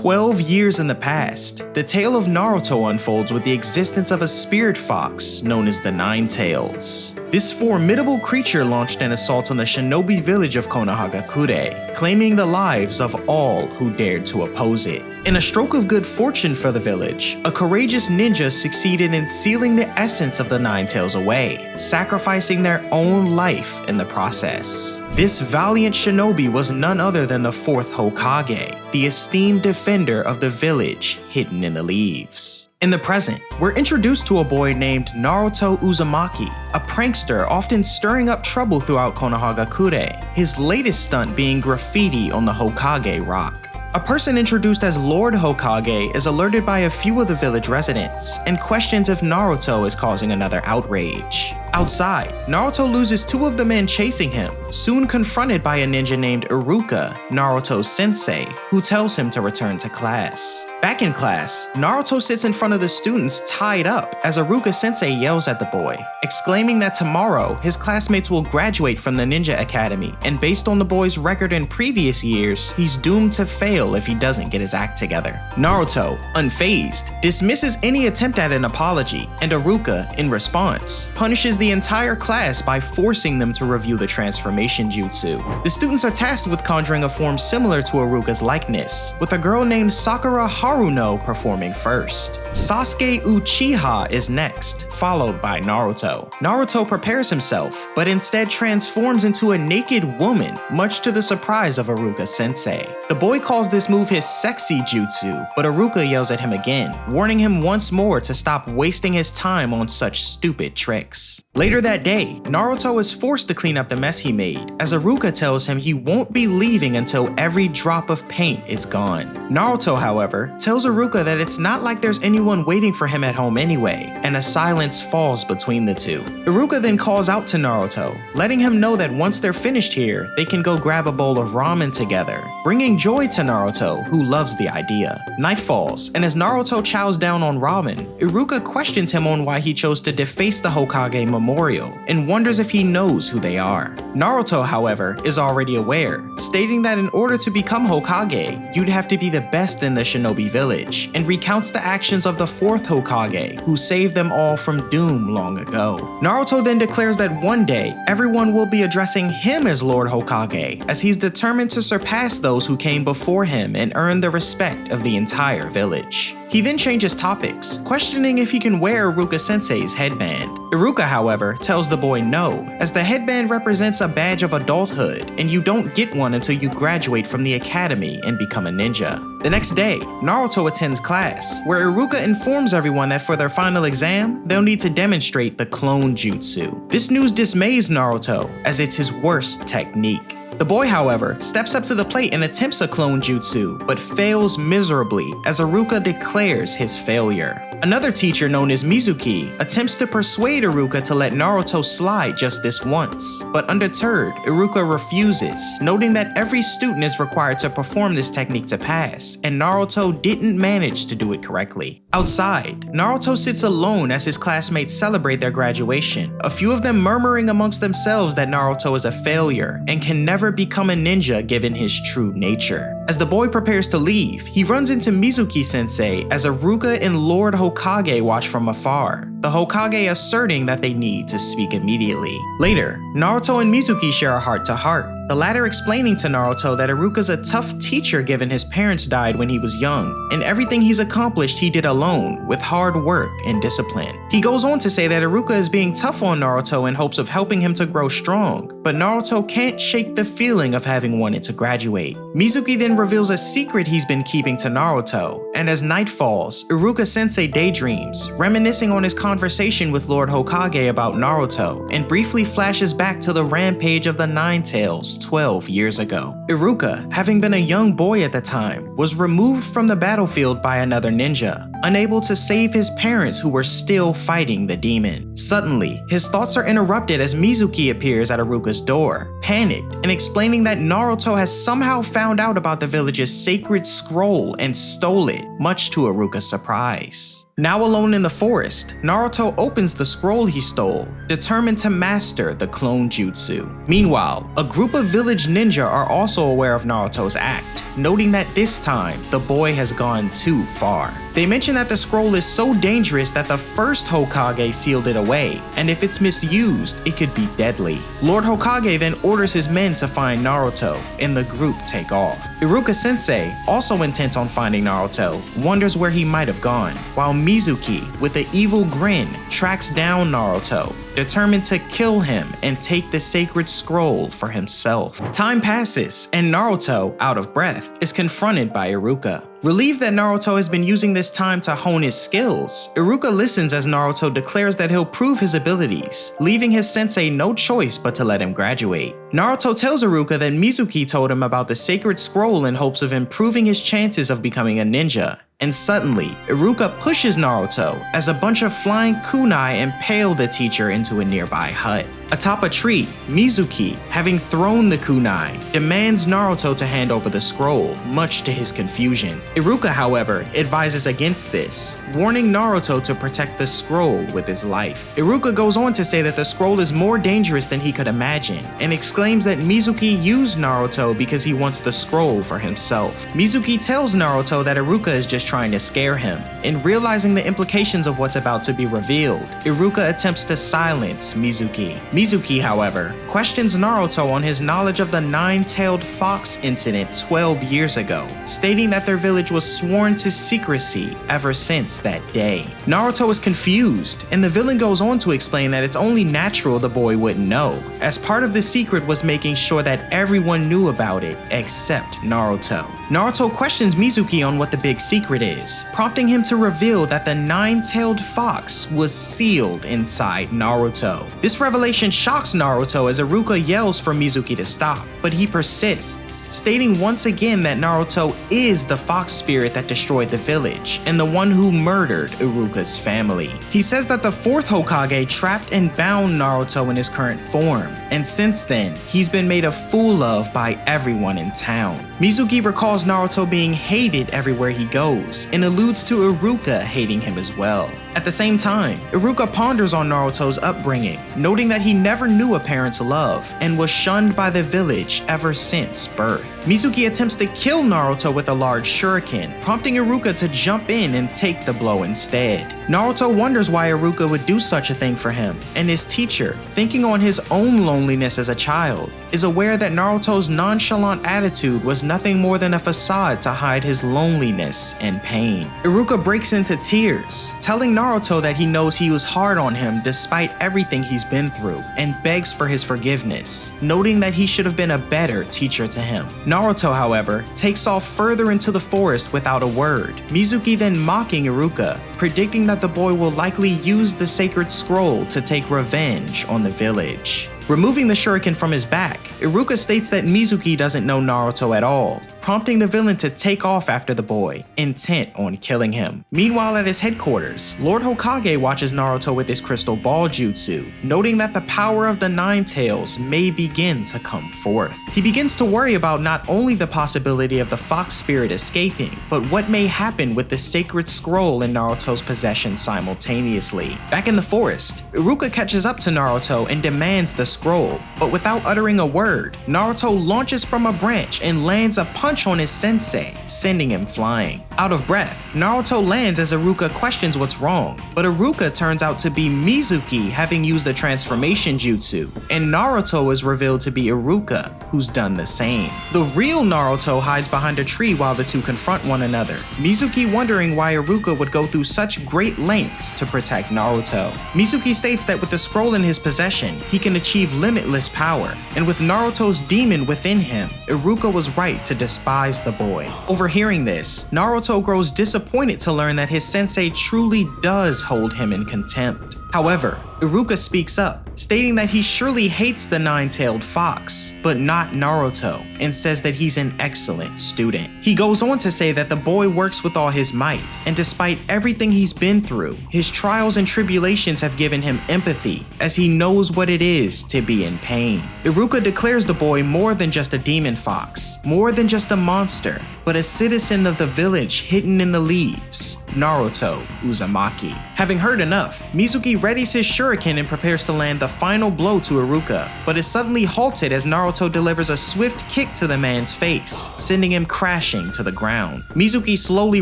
12 years in the past, the tale of Naruto unfolds with the existence of a spirit fox known as the Nine Tails. This formidable creature launched an assault on the shinobi village of Konohagakure, claiming the lives of all who dared to oppose it. In a stroke of good fortune for the village, a courageous ninja succeeded in sealing the essence of the Nine Tails away, sacrificing their own life in the process. This valiant shinobi was none other than the fourth Hokage, the esteemed defender of the village hidden in the leaves. In the present, we're introduced to a boy named Naruto Uzumaki, a prankster often stirring up trouble throughout Konohagakure, his latest stunt being graffiti on the Hokage rock. A person introduced as Lord Hokage is alerted by a few of the village residents and questions if Naruto is causing another outrage. Outside, Naruto loses two of the men chasing him, soon confronted by a ninja named Iruka, Naruto's sensei, who tells him to return to class. Back in class, Naruto sits in front of the students tied up as Iruka sensei yells at the boy, exclaiming that tomorrow his classmates will graduate from the ninja academy, and based on the boy's record in previous years, he's doomed to fail if he doesn't get his act together. Naruto, unfazed, dismisses any attempt at an apology, and Iruka, in response, punishes the entire class by forcing them to review the transformation jutsu. The students are tasked with conjuring a form similar to Iruka's likeness, with a girl named Sakura Haruno performing first. Sasuke Uchiha is next, followed by Naruto. Naruto prepares himself, but instead transforms into a naked woman, much to the surprise of Iruka sensei. The boy calls this move his sexy jutsu, but Iruka yells at him again, warning him once more to stop wasting his time on such stupid tricks. Later that day, Naruto is forced to clean up the mess he made, as Iruka tells him he won't be leaving until every drop of paint is gone. Naruto, however, tells Iruka that it's not like there's anyone waiting for him at home anyway, and a silence falls between the two. Iruka then calls out to Naruto, letting him know that once they're finished here, they can go grab a bowl of ramen together, bringing joy to Naruto, who loves the idea. Night falls, and as Naruto chows down on ramen, Iruka questions him on why he chose to deface the Hokage memorial, and wonders if he knows who they are. Naruto, however, is already aware, stating that in order to become Hokage, you'd have to be the best in the shinobi village, and recounts the actions of the fourth Hokage, who saved them all from doom long ago. Naruto then declares that one day, everyone will be addressing him as Lord Hokage, as he's determined to surpass those who came before him and earn the respect of the entire village. He then changes topics, questioning if he can wear Iruka sensei's headband. Iruka, however, tells the boy no, as the headband represents a badge of adulthood, and you don't get one until you graduate from the academy and become a ninja. The next day, Naruto attends class, where Iruka informs everyone that for their final exam, they'll need to demonstrate the clone jutsu. This news dismays Naruto, as it's his worst technique. The boy, however, steps up to the plate and attempts a clone jutsu, but fails miserably as Iruka declares his failure. Another teacher known as Mizuki attempts to persuade Iruka to let Naruto slide just this once, but undeterred, Iruka refuses, noting that every student is required to perform this technique to pass, and Naruto didn't manage to do it correctly. Outside, Naruto sits alone as his classmates celebrate their graduation, a few of them murmuring amongst themselves that Naruto is a failure and can never become a ninja given his true nature. As the boy prepares to leave, he runs into Mizuki sensei as Iruka and Lord Hokage watch from afar, the Hokage asserting that they need to speak immediately. Later, Naruto and Mizuki share a heart-to-heart, the latter explaining to Naruto that Iruka's a tough teacher given his parents died when he was young, and everything he's accomplished he did alone, with hard work and discipline. He goes on to say that Iruka is being tough on Naruto in hopes of helping him to grow strong, but Naruto can't shake the feeling of having wanted to graduate. Mizuki then reveals a secret he's been keeping to Naruto, and as night falls, Iruka sensei daydreams, reminiscing on his conversation with Lord Hokage about Naruto, and briefly flashes back to the rampage of the Nine Tails 12 years ago. Iruka, having been a young boy at the time, was removed from the battlefield by another ninja, unable to save his parents who were still fighting the demon. Suddenly, his thoughts are interrupted as Mizuki appears at Iruka's door, panicked and explaining that Naruto has somehow found out about the village's sacred scroll and stole it, much to Iruka's surprise. Now alone in the forest, Naruto opens the scroll he stole, determined to master the clone jutsu. Meanwhile, a group of village ninja are also aware of Naruto's act, noting that this time, the boy has gone too far. They mention that the scroll is so dangerous that the first Hokage sealed it away, and if it's misused, it could be deadly. Lord Hokage then orders his men to find Naruto, and the group take off. Iruka-sensei, also intent on finding Naruto, wonders where he might have gone, while Mizuki, with an evil grin, tracks down Naruto, determined to kill him and take the sacred scroll for himself. Time passes, and Naruto, out of breath, is confronted by Iruka. Relieved that Naruto has been using this time to hone his skills, Iruka listens as Naruto declares that he'll prove his abilities, leaving his sensei no choice but to let him graduate. Naruto tells Iruka that Mizuki told him about the sacred scroll in hopes of improving his chances of becoming a ninja. And suddenly, Iruka pushes Naruto as a bunch of flying kunai impale the teacher into a nearby hut. Atop a tree, Mizuki, having thrown the kunai, demands Naruto to hand over the scroll, much to his confusion. Iruka, however, advises against this, warning Naruto to protect the scroll with his life. Iruka goes on to say that the scroll is more dangerous than he could imagine, and exclaims that Mizuki used Naruto because he wants the scroll for himself. Mizuki tells Naruto that Iruka is just trying to scare him, and realizing the implications of what's about to be revealed, Iruka attempts to silence Mizuki. Mizuki, however, questions Naruto on his knowledge of the nine-tailed fox incident 12 years ago, stating that their village was sworn to secrecy ever since that day. Naruto is confused, and the villain goes on to explain that it's only natural the boy wouldn't know, as part of the secret was making sure that everyone knew about it except Naruto. Naruto questions Mizuki on what the big secret is, prompting him to reveal that the nine-tailed fox was sealed inside Naruto. This revelation shocks Naruto as Iruka yells for Mizuki to stop, but he persists, stating once again that Naruto is the fox spirit that destroyed the village, and the one who murdered Iruka's family. He says that the fourth Hokage trapped and bound Naruto in his current form, and since then, he's been made a fool of by everyone in town. Mizuki recalls Naruto being hated everywhere he goes, and alludes to Iruka hating him as well. At the same time, Iruka ponders on Naruto's upbringing, noting that he never knew a parent's love, and was shunned by the village ever since birth. Mizuki attempts to kill Naruto with a large shuriken, prompting Iruka to jump in and take the blow instead. Naruto wonders why Iruka would do such a thing for him, and his teacher, thinking on his own loneliness as a child, is aware that Naruto's nonchalant attitude was nothing more than a facade to hide his loneliness and pain. Iruka breaks into tears, telling Naruto that he knows he was hard on him despite everything he's been through, and begs for his forgiveness, noting that he should have been a better teacher to him. Naruto, however, takes off further into the forest without a word, Mizuki then mocking Iruka, predicting that the boy will likely use the sacred scroll to take revenge on the village. Removing the shuriken from his back, Iruka states that Mizuki doesn't know Naruto at all, prompting the villain to take off after the boy, intent on killing him. Meanwhile, at his headquarters, Lord Hokage watches Naruto with his crystal ball jutsu, noting that the power of the Nine Tails may begin to come forth. He begins to worry about not only the possibility of the fox spirit escaping, but what may happen with the sacred scroll in Naruto's possession simultaneously. Back in the forest, Iruka catches up to Naruto and demands the scroll, but without uttering a word, Naruto launches from a branch and lands a punch on his sensei, sending him flying. Out of breath, Naruto lands as Iruka questions what's wrong, but Iruka turns out to be Mizuki having used the transformation jutsu, and Naruto is revealed to be Iruka, who's done the same. The real Naruto hides behind a tree while the two confront one another, Mizuki wondering why Iruka would go through such great lengths to protect Naruto. Mizuki states that with the scroll in his possession, he can achieve limitless power, and with Naruto's demon within him, Iruka was right to despise the boy. Overhearing this, Naruto grows disappointed to learn that his sensei truly does hold him in contempt. However, Iruka speaks up, stating that he surely hates the nine-tailed fox, but not Naruto, and says that he's an excellent student. He goes on to say that the boy works with all his might, and despite everything he's been through, his trials and tribulations have given him empathy, as he knows what it is to be in pain. Iruka declares the boy more than just a demon fox, more than just a monster, but a citizen of the village hidden in the leaves, Naruto Uzumaki. Having heard enough, Mizuki readies his shuriken and prepares to land the final blow to Iruka, but is suddenly halted as Naruto delivers a swift kick to the man's face, sending him crashing to the ground. Mizuki slowly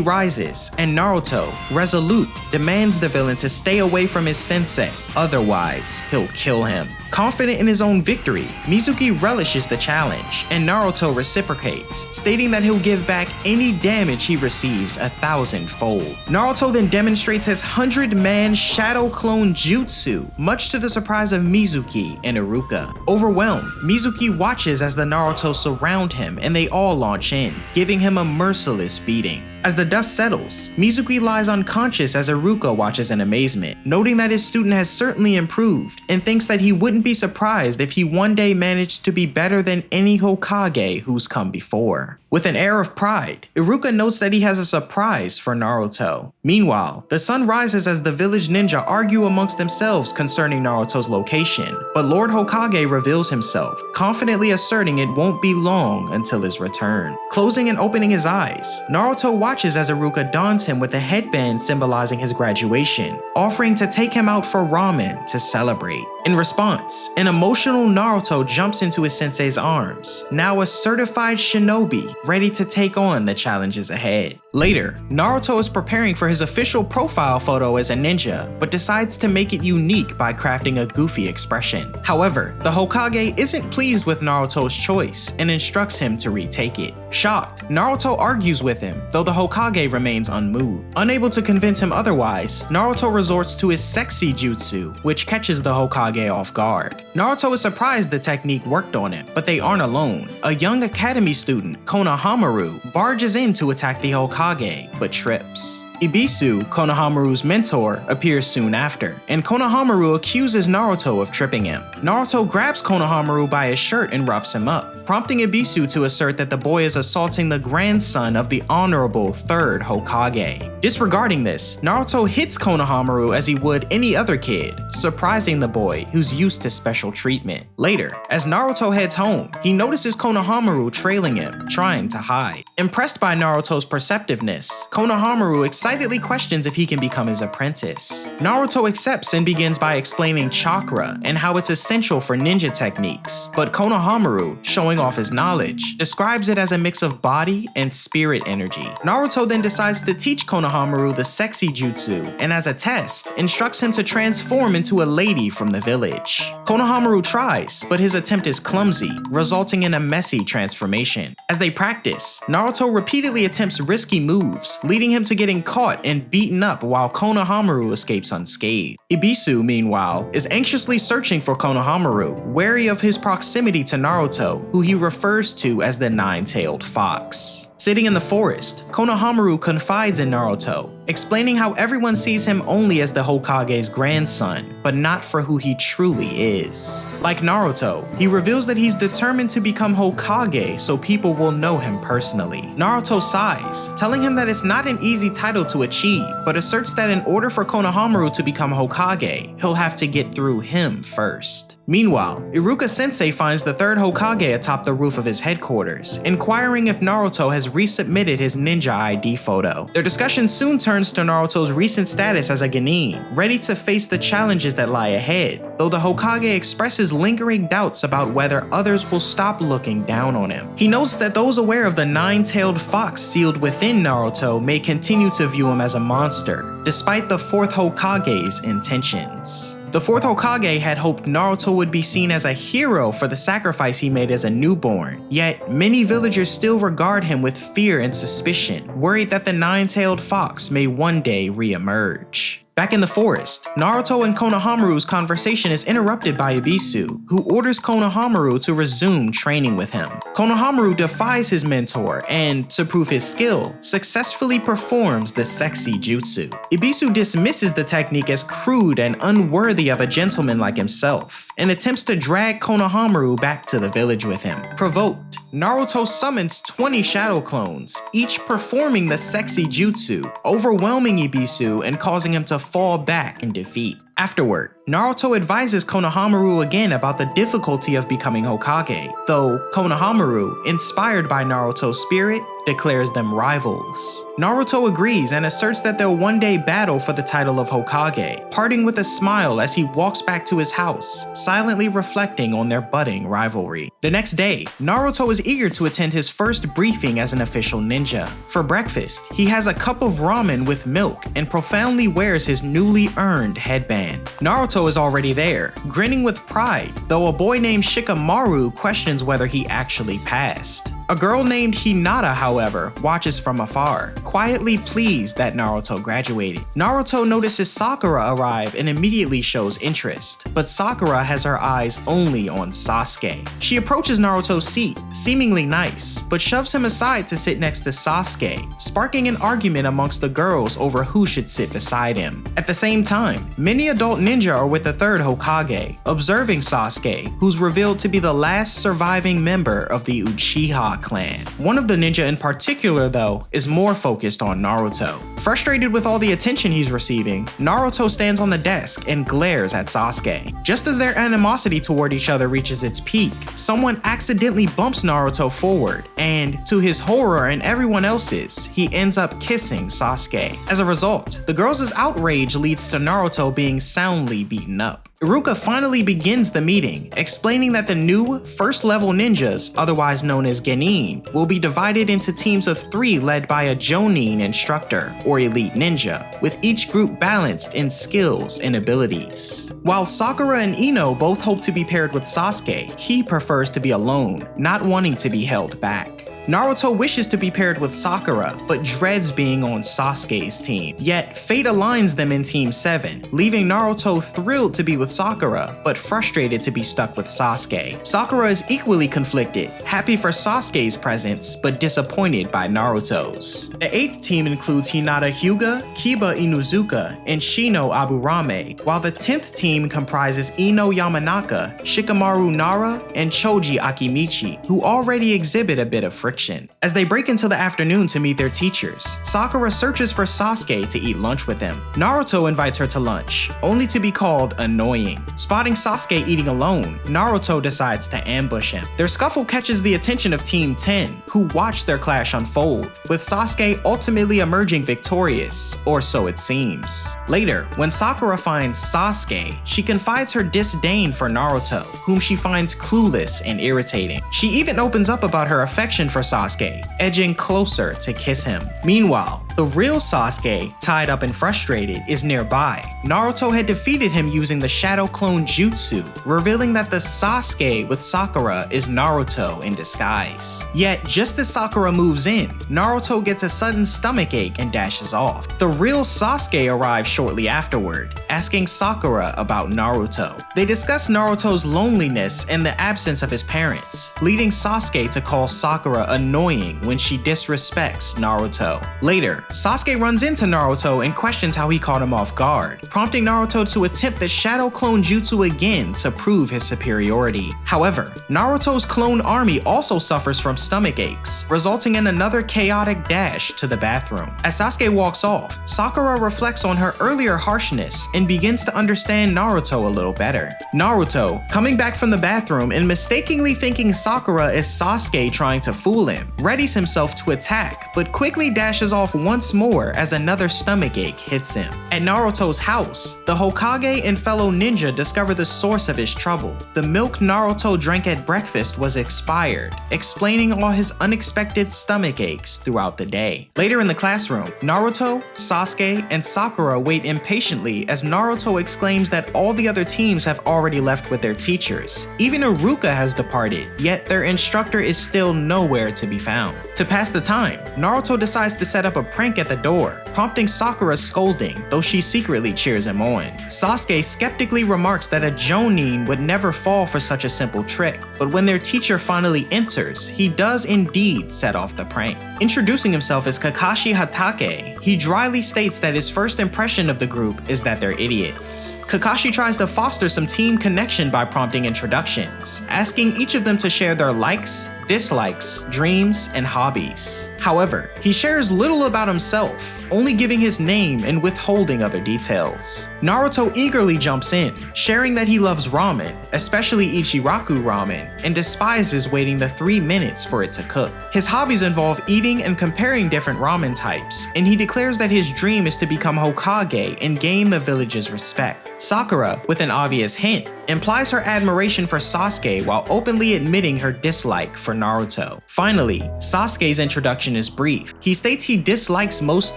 rises, and Naruto, resolute, demands the villain to stay away from his sensei, otherwise he'll kill him. Confident in his own victory, Mizuki relishes the challenge, and Naruto reciprocates, stating that he'll give back any damage he receives 1,000-fold. Naruto then demonstrates his 100-man shadow clone jutsu, much to the surprise of Mizuki and Iruka. Overwhelmed, Mizuki watches as the Naruto surround him and they all launch in, giving him a merciless beating. As the dust settles, Mizuki lies unconscious as Iruka watches in amazement, noting that his student has certainly improved, and thinks that he wouldn't be surprised if he one day managed to be better than any Hokage who's come before. With an air of pride, Iruka notes that he has a surprise for Naruto. Meanwhile, the sun rises as the village ninja argue amongst themselves concerning Naruto's location, but Lord Hokage reveals himself, confidently asserting it won't be long until his return. Closing and opening his eyes, Naruto watches as Iruka dons him with a headband symbolizing his graduation, offering to take him out for ramen to celebrate. In response, an emotional Naruto jumps into his sensei's arms, now a certified shinobi ready to take on the challenges ahead. Later, Naruto is preparing for his official profile photo as a ninja, but decides to make it unique by crafting a goofy expression. However, the Hokage isn't pleased with Naruto's choice and instructs him to retake it. Shocked, Naruto argues with him, though the Hokage remains unmoved. Unable to convince him otherwise, Naruto resorts to his sexy jutsu, which catches the Hokage off guard. Naruto is surprised the technique worked on him, but they aren't alone. A young academy student, Konohamaru, barges in to attack the Hokage, but trips. Ibisu, Konohamaru's mentor, appears soon after, and Konohamaru accuses Naruto of tripping him. Naruto grabs Konohamaru by his shirt and roughs him up, prompting Ibisu to assert that the boy is assaulting the grandson of the honorable 3rd Hokage. Disregarding this, Naruto hits Konohamaru as he would any other kid, surprising the boy, who's used to special treatment. Later, as Naruto heads home, he notices Konohamaru trailing him, trying to hide. Impressed by Naruto's perceptiveness, Konohamaru excitedly questions if he can become his apprentice. Naruto accepts and begins by explaining chakra and how it's essential for ninja techniques, but Konohamaru, showing off his knowledge, describes it as a mix of body and spirit energy. Naruto then decides to teach Konohamaru the sexy jutsu, and as a test, instructs him to transform into a lady from the village. Konohamaru tries, but his attempt is clumsy, resulting in a messy transformation. As they practice, Naruto repeatedly attempts risky moves, leading him to getting caught and beaten up while Konohamaru escapes unscathed. Ibisu, meanwhile, is anxiously searching for Konohamaru, wary of his proximity to Naruto, who he refers to as the nine-tailed fox. Sitting in the forest, Konohamaru confides in Naruto, explaining how everyone sees him only as the Hokage's grandson, but not for who he truly is. Like Naruto, he reveals that he's determined to become Hokage so people will know him personally. Naruto sighs, telling him that it's not an easy title to achieve, but asserts that in order for Konohamaru to become Hokage, he'll have to get through him first. Meanwhile, Iruka Sensei finds the 3rd Hokage atop the roof of his headquarters, inquiring if Naruto has resubmitted his ninja ID photo. Their discussion soon turns to Naruto's recent status as a genin, ready to face the challenges that lie ahead, though the Hokage expresses lingering doubts about whether others will stop looking down on him. He notes that those aware of the nine-tailed fox sealed within Naruto may continue to view him as a monster, despite the 4th Hokage's intentions. The 4th Hokage had hoped Naruto would be seen as a hero for the sacrifice he made as a newborn, yet many villagers still regard him with fear and suspicion, worried that the nine-tailed fox may one day re-emerge. Back in the forest, Naruto and Konohamaru's conversation is interrupted by Ibisu, who orders Konohamaru to resume training with him. Konohamaru defies his mentor and, to prove his skill, successfully performs the sexy jutsu. Ibisu dismisses the technique as crude and unworthy of a gentleman like himself, and attempts to drag Konohamaru back to the village with him. Provoked, Naruto summons 20 shadow clones, each performing the sexy jutsu, overwhelming Ibisu and causing him to fall back in defeat. Afterward, Naruto advises Konohamaru again about the difficulty of becoming Hokage, though Konohamaru, inspired by Naruto's spirit, declares them rivals. Naruto agrees and asserts that they'll one day battle for the title of Hokage, parting with a smile as he walks back to his house, silently reflecting on their budding rivalry. The next day, Naruto is eager to attend his first briefing as an official ninja. For breakfast, he has a cup of ramen with milk and profoundly wears his newly earned headband. Naruto is already there, grinning with pride, though a boy named Shikamaru questions whether he actually passed. A girl named Hinata, however, watches from afar, quietly pleased that Naruto graduated. Naruto notices Sakura arrive and immediately shows interest, but Sakura has her eyes only on Sasuke. She approaches Naruto's seat, seemingly nice, but shoves him aside to sit next to Sasuke, sparking an argument amongst the girls over who should sit beside him. At the same time, many adult ninja are with the third Hokage, observing Sasuke, who's revealed to be the last surviving member of the Uchiha clan. One of the ninja in particular, though, is more focused on Naruto. Frustrated with all the attention he's receiving, Naruto stands on the desk and glares at Sasuke. Just as their animosity toward each other reaches its peak, someone accidentally bumps Naruto forward, and to his horror and everyone else's, he ends up kissing Sasuke. As a result, the girls' outrage leads to Naruto being soundly beaten up. Iruka finally begins the meeting, explaining that the new first-level ninjas, otherwise known as Genin, will be divided into teams of 3 led by a Jonin instructor, or elite ninja, with each group balanced in skills and abilities. While Sakura and Ino both hope to be paired with Sasuke, he prefers to be alone, not wanting to be held back. Naruto wishes to be paired with Sakura, but dreads being on Sasuke's team. Yet, fate aligns them in Team 7, leaving Naruto thrilled to be with Sakura, but frustrated to be stuck with Sasuke. Sakura is equally conflicted, happy for Sasuke's presence, but disappointed by Naruto's. The 8th team includes Hinata Hyuga, Kiba Inuzuka, and Shino Aburame, while the 10th team comprises Ino Yamanaka, Shikamaru Nara, and Choji Akimichi, who already exhibit a bit of friction. As they break into the afternoon to meet their teachers, Sakura searches for Sasuke to eat lunch with him. Naruto invites her to lunch, only to be called annoying. Spotting Sasuke eating alone, Naruto decides to ambush him. Their scuffle catches the attention of Team 10, who watch their clash unfold, with Sasuke ultimately emerging victorious, or so it seems. Later, when Sakura finds Sasuke, she confides her disdain for Naruto, whom she finds clueless and irritating. She even opens up about her affection for Sasuke, edging closer to kiss him. Meanwhile, the real Sasuke, tied up and frustrated, is nearby. Naruto had defeated him using the Shadow Clone Jutsu, revealing that the Sasuke with Sakura is Naruto in disguise. Yet, just as Sakura moves in, Naruto gets a sudden stomach ache and dashes off. The real Sasuke arrives shortly afterward, asking Sakura about Naruto. They discuss Naruto's loneliness and the absence of his parents, leading Sasuke to call Sakura annoying when she disrespects Naruto. Later, Sasuke runs into Naruto and questions how he caught him off guard, prompting Naruto to attempt the Shadow Clone Jutsu again to prove his superiority. However, Naruto's clone army also suffers from stomach aches, resulting in another chaotic dash to the bathroom. As Sasuke walks off, Sakura reflects on her earlier harshness and begins to understand Naruto a little better. Naruto, coming back from the bathroom and mistakenly thinking Sakura is Sasuke trying to fool him, readies himself to attack, but quickly dashes off once more as another stomach ache hits him. At Naruto's house, the Hokage and fellow ninja discover the source of his trouble. The milk Naruto drank at breakfast was expired, explaining all his unexpected stomach aches throughout the day. Later in the classroom, Naruto, Sasuke, and Sakura wait impatiently as Naruto exclaims that all the other teams have already left with their teachers. Even Iruka has departed, yet their instructor is still nowhere to be found. To pass the time, Naruto decides to set up a prank at the door, prompting Sakura scolding, though she secretly cheers him on. Sasuke skeptically remarks that a Jonin would never fall for such a simple trick, but when their teacher finally enters, he does indeed set off the prank. Introducing himself as Kakashi Hatake, he dryly states that his first impression of the group is that they're idiots. Kakashi tries to foster some team connection by prompting introductions, asking each of them to share their likes, dislikes, dreams, and hobbies. However, he shares little about himself, only giving his name and withholding other details. Naruto eagerly jumps in, sharing that he loves ramen, especially Ichiraku ramen, and despises waiting the 3 minutes for it to cook. His hobbies involve eating and comparing different ramen types, and he declares that his dream is to become Hokage and gain the village's respect. Sakura, with an obvious hint, implies her admiration for Sasuke while openly admitting her dislike for Naruto. Finally, Sasuke's introduction is brief. He states he dislikes most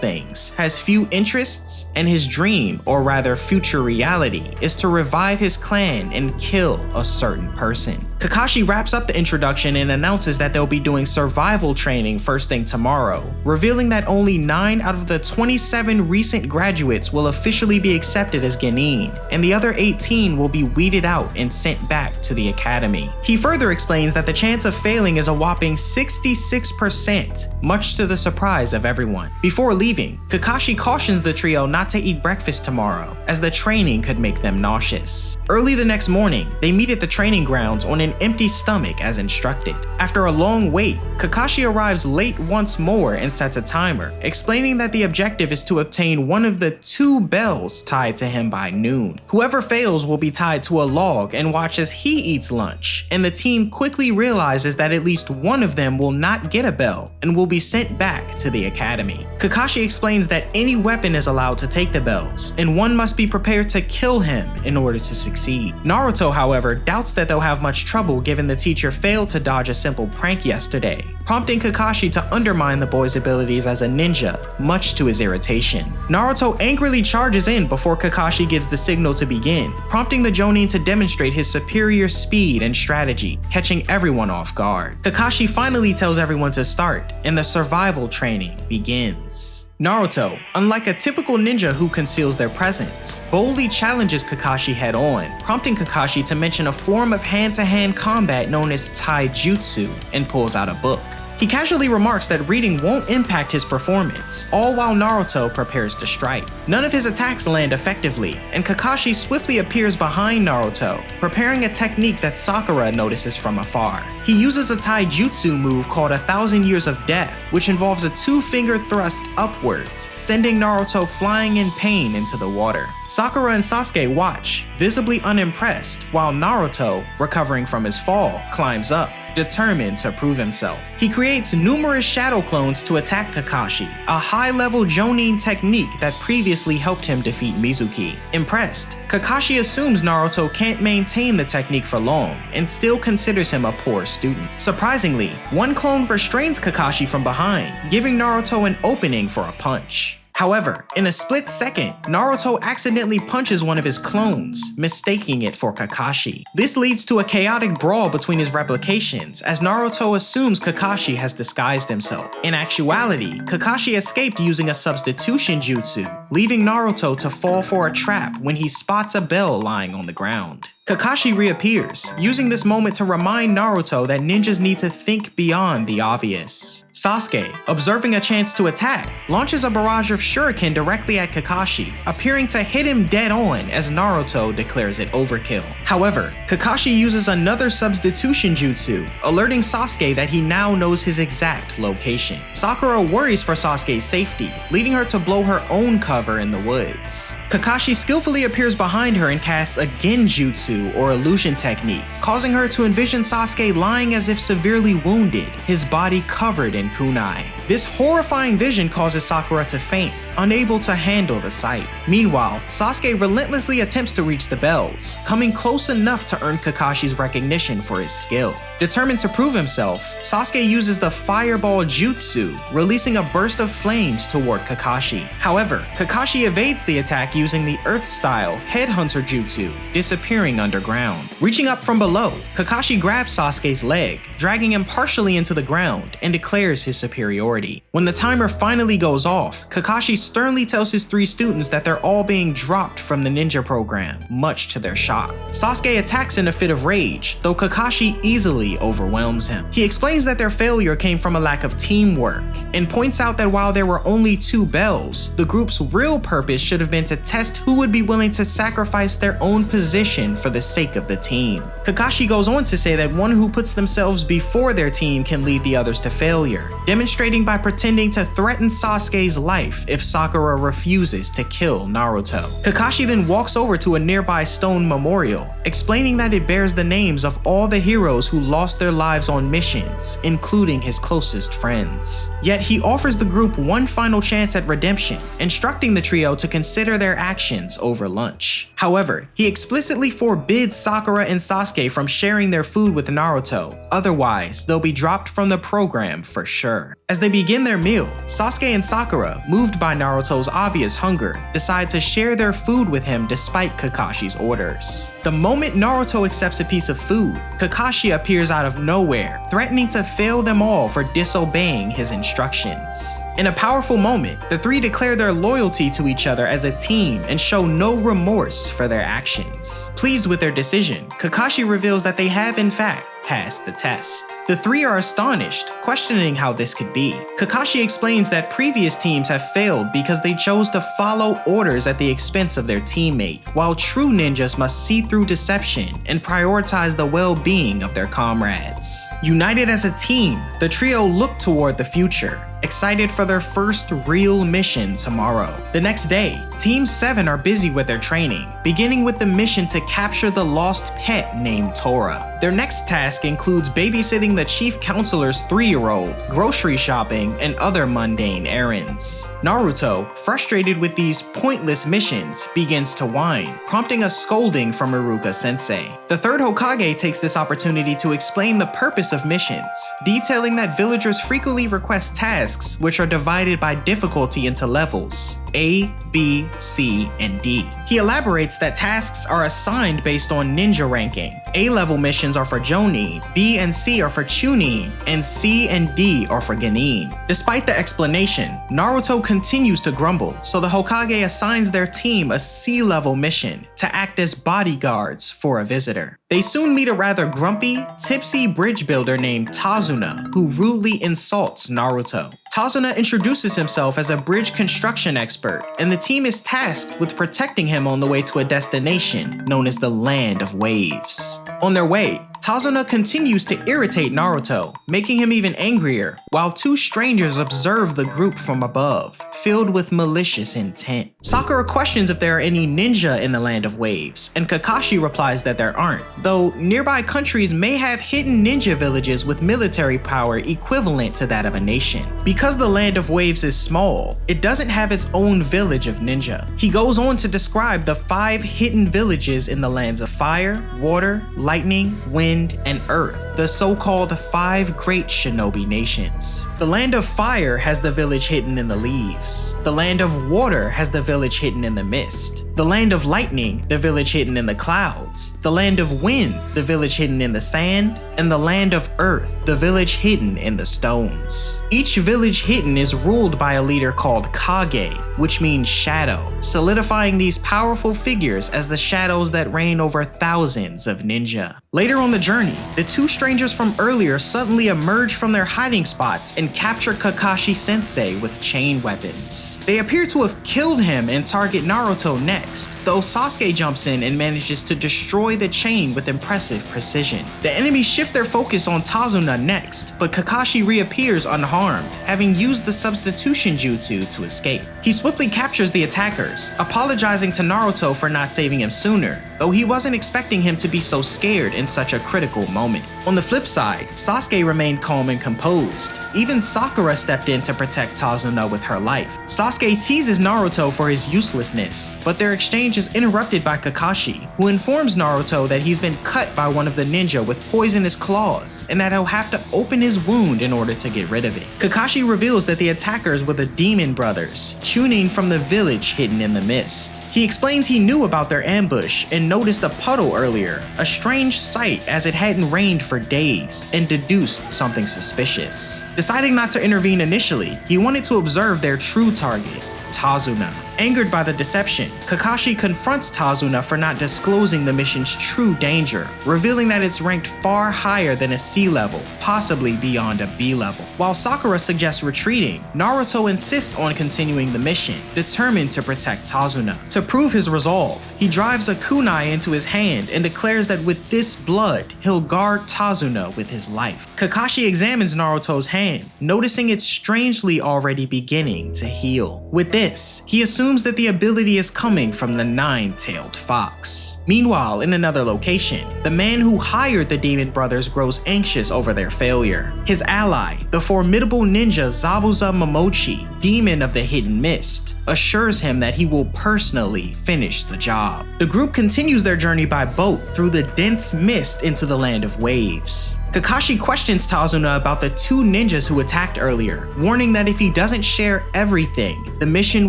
things, has few interests, and his dream, or rather future reality, is to revive his clan and kill a certain person. Kakashi wraps up the introduction and announces that they'll be doing survival training first thing tomorrow, revealing that only 9 out of the 27 recent graduates will officially be accepted as genin, and the other 18 will be weeded out and sent back to the academy. He further explains that the chance of failing is a whopping 66%, much to the surprise of everyone. Before leaving, Kakashi cautions the trio not to eat breakfast tomorrow, as the training could make them nauseous. Early the next morning, they meet at the training grounds on an empty stomach as instructed. After a long wait, Kakashi arrives late once more and sets a timer, explaining that the objective is to obtain one of the 2 bells tied to him by noon. Whoever fails will be tied to a log and watch as he eats lunch, and the team quickly realizes that at least one of them will not get a bell and will be sent back to the academy. Kakashi explains that any weapon is allowed to take the bells, and one must be prepared to kill him in order to succeed. Naruto, however, doubts that they'll have much trouble given the teacher failed to dodge a simple prank yesterday, prompting Kakashi to undermine the boy's abilities as a ninja, much to his irritation. Naruto angrily charges in before Kakashi gives the signal to begin, prompting the Jonin to demonstrate his superior speed and strategy, catching everyone off guard. Kakashi finally tells everyone to start, and the survival training begins. Naruto, unlike a typical ninja who conceals their presence, boldly challenges Kakashi head-on, prompting Kakashi to mention a form of hand-to-hand combat known as taijutsu, and pulls out a book. He casually remarks that reading won't impact his performance, all while Naruto prepares to strike. None of his attacks land effectively, and Kakashi swiftly appears behind Naruto, preparing a technique that Sakura notices from afar. He uses a taijutsu move called 1,000 Years of Death, which involves a 2-finger thrust upwards, sending Naruto flying in pain into the water. Sakura and Sasuke watch, visibly unimpressed, while Naruto, recovering from his fall, climbs up, determined to prove himself. He creates numerous shadow clones to attack Kakashi, a high-level Jonin technique that previously helped him defeat Mizuki. Impressed, Kakashi assumes Naruto can't maintain the technique for long and still considers him a poor student. Surprisingly, one clone restrains Kakashi from behind, giving Naruto an opening for a punch. However, in a split second, Naruto accidentally punches one of his clones, mistaking it for Kakashi. This leads to a chaotic brawl between his replications, as Naruto assumes Kakashi has disguised himself. In actuality, Kakashi escaped using a substitution jutsu, leaving Naruto to fall for a trap when he spots a bell lying on the ground. Kakashi reappears, using this moment to remind Naruto that ninjas need to think beyond the obvious. Sasuke, observing a chance to attack, launches a barrage of shuriken directly at Kakashi, appearing to hit him dead on as Naruto declares it overkill. However, Kakashi uses another substitution jutsu, alerting Sasuke that he now knows his exact location. Sakura worries for Sasuke's safety, leading her to blow her own cover in the woods. Kakashi skillfully appears behind her and casts a genjutsu, or illusion technique, causing her to envision Sasuke lying as if severely wounded, his body covered in kunai. This horrifying vision causes Sakura to faint, unable to handle the sight. Meanwhile, Sasuke relentlessly attempts to reach the bells, coming close enough to earn Kakashi's recognition for his skill. Determined to prove himself, Sasuke uses the fireball jutsu, releasing a burst of flames toward Kakashi. However, Kakashi evades the attack using the earth-style headhunter jutsu, disappearing underground. Reaching up from below, Kakashi grabs Sasuke's leg, dragging him partially into the ground, and declares declares his superiority. When the timer finally goes off, Kakashi sternly tells his 3 students that they're all being dropped from the ninja program, much to their shock. Sasuke attacks in a fit of rage, though Kakashi easily overwhelms him. He explains that their failure came from a lack of teamwork, and points out that while there were only 2 bells, the group's real purpose should have been to test who would be willing to sacrifice their own position for the sake of the team. Kakashi goes on to say that one who puts themselves before their team can lead the others to failure, demonstrating by pretending to threaten Sasuke's life if Sakura refuses to kill Naruto. Kakashi then walks over to a nearby stone memorial, explaining that it bears the names of all the heroes who lost their lives on missions, including his closest friends. Yet he offers the group one final chance at redemption, instructing the trio to consider their actions over lunch. However, he explicitly forbids Sakura and Sasuke from sharing their food with Naruto, otherwise they'll be dropped from the program for sure. As they begin their meal, Sasuke and Sakura, moved by Naruto's obvious hunger, decide to share their food with him despite Kakashi's orders. The moment Naruto accepts a piece of food, Kakashi appears out of nowhere, threatening to fail them all for disobeying his instructions. In a powerful moment, the 3 declare their loyalty to each other as a team and show no remorse for their actions. Pleased with their decision, Kakashi reveals that they have in fact passed the test. The 3 are astonished, questioning how this could be. Kakashi explains that previous teams have failed because they chose to follow orders at the expense of their teammate, while true ninjas must see through deception and prioritize the well-being of their comrades. United as a team, the trio look toward the future, excited for their first real mission tomorrow. The next day, Team 7 are busy with their training, beginning with the mission to capture the lost pet named Tora. Their next task includes babysitting the chief counselor's 3-year-old, grocery shopping, and other mundane errands. Naruto, frustrated with these pointless missions, begins to whine, prompting a scolding from Iruka-sensei. The 3rd Hokage takes this opportunity to explain the purpose of missions, detailing that villagers frequently request tasks which are divided by difficulty into levels A, B, C, and D. He elaborates that tasks are assigned based on ninja ranking. A-level missions are for Jonin, B and C are for Chunin, and C and D are for Genin. Despite the explanation, Naruto continues to grumble, so the Hokage assigns their team a C-level mission to act as bodyguards for a visitor. They soon meet a rather grumpy, tipsy bridge builder named Tazuna, who rudely insults Naruto. Tazuna introduces himself as a bridge construction expert, and the team is tasked with protecting him on the way to a destination known as the Land of Waves. On their way, Tazuna continues to irritate Naruto, making him even angrier, while 2 strangers observe the group from above, filled with malicious intent. Sakura questions if there are any ninja in the Land of Waves, and Kakashi replies that there aren't, though nearby countries may have hidden ninja villages with military power equivalent to that of a nation. Because the Land of Waves is small, it doesn't have its own village of ninja. He goes on to describe the 5 hidden villages in the lands of fire, water, lightning, wind, and earth, the so-called 5 great shinobi nations. The Land of Fire has the village hidden in the leaves. The Land of Water has the village hidden in the mist. The Land of Lightning, the village hidden in the clouds. The Land of Wind, the village hidden in the sand. And the Land of Earth, the village hidden in the stones. Each village hidden is ruled by a leader called Kage, which means shadow, solidifying these powerful figures as the shadows that reign over thousands of ninja. Later on the journey, the 2 strangers from earlier suddenly emerge from their hiding spots and capture Kakashi-sensei with chain weapons. They appear to have killed him and target Naruto next, though Sasuke jumps in and manages to destroy the chain with impressive precision. The enemies shift their focus on Tazuna next, but Kakashi reappears unharmed, having used the substitution jutsu to escape. He swiftly captures the attackers, apologizing to Naruto for not saving him sooner, though he wasn't expecting him to be so scared in such a critical moment. On the flip side, Sasuke remained calm and composed. Even Sakura stepped in to protect Tazuna with her life. Sasuke teases Naruto for his uselessness, but their exchange is interrupted by Kakashi, who informs Naruto that he's been cut by one of the ninja with poisonous claws, and that he'll have to open his wound in order to get rid of it. Kakashi reveals that the attackers were the Demon Brothers, Chunin from the village hidden in the mist. He explains he knew about their ambush and noticed a puddle earlier, a strange sight as it hadn't rained for days, and deduced something suspicious. Deciding not to intervene initially, he wanted to observe their true target, Tazuna. Angered by the deception, Kakashi confronts Tazuna for not disclosing the mission's true danger, revealing that it's ranked far higher than a C level, possibly beyond a B level. While Sakura suggests retreating, Naruto insists on continuing the mission, determined to protect Tazuna. To prove his resolve, he drives a kunai into his hand and declares that with this blood, he'll guard Tazuna with his life. Kakashi examines Naruto's hand, noticing it's strangely already beginning to heal. With this, he assumes that the ability is coming from the nine-tailed fox. Meanwhile, in another location, the man who hired the demon brothers grows anxious over their failure. His ally, the formidable ninja Zabuza Momochi, demon of the hidden mist, assures him that he will personally finish the job. The group continues their journey by boat through the dense mist into the land of waves. Kakashi questions Tazuna about the two ninjas who attacked earlier, warning that if he doesn't share everything, the mission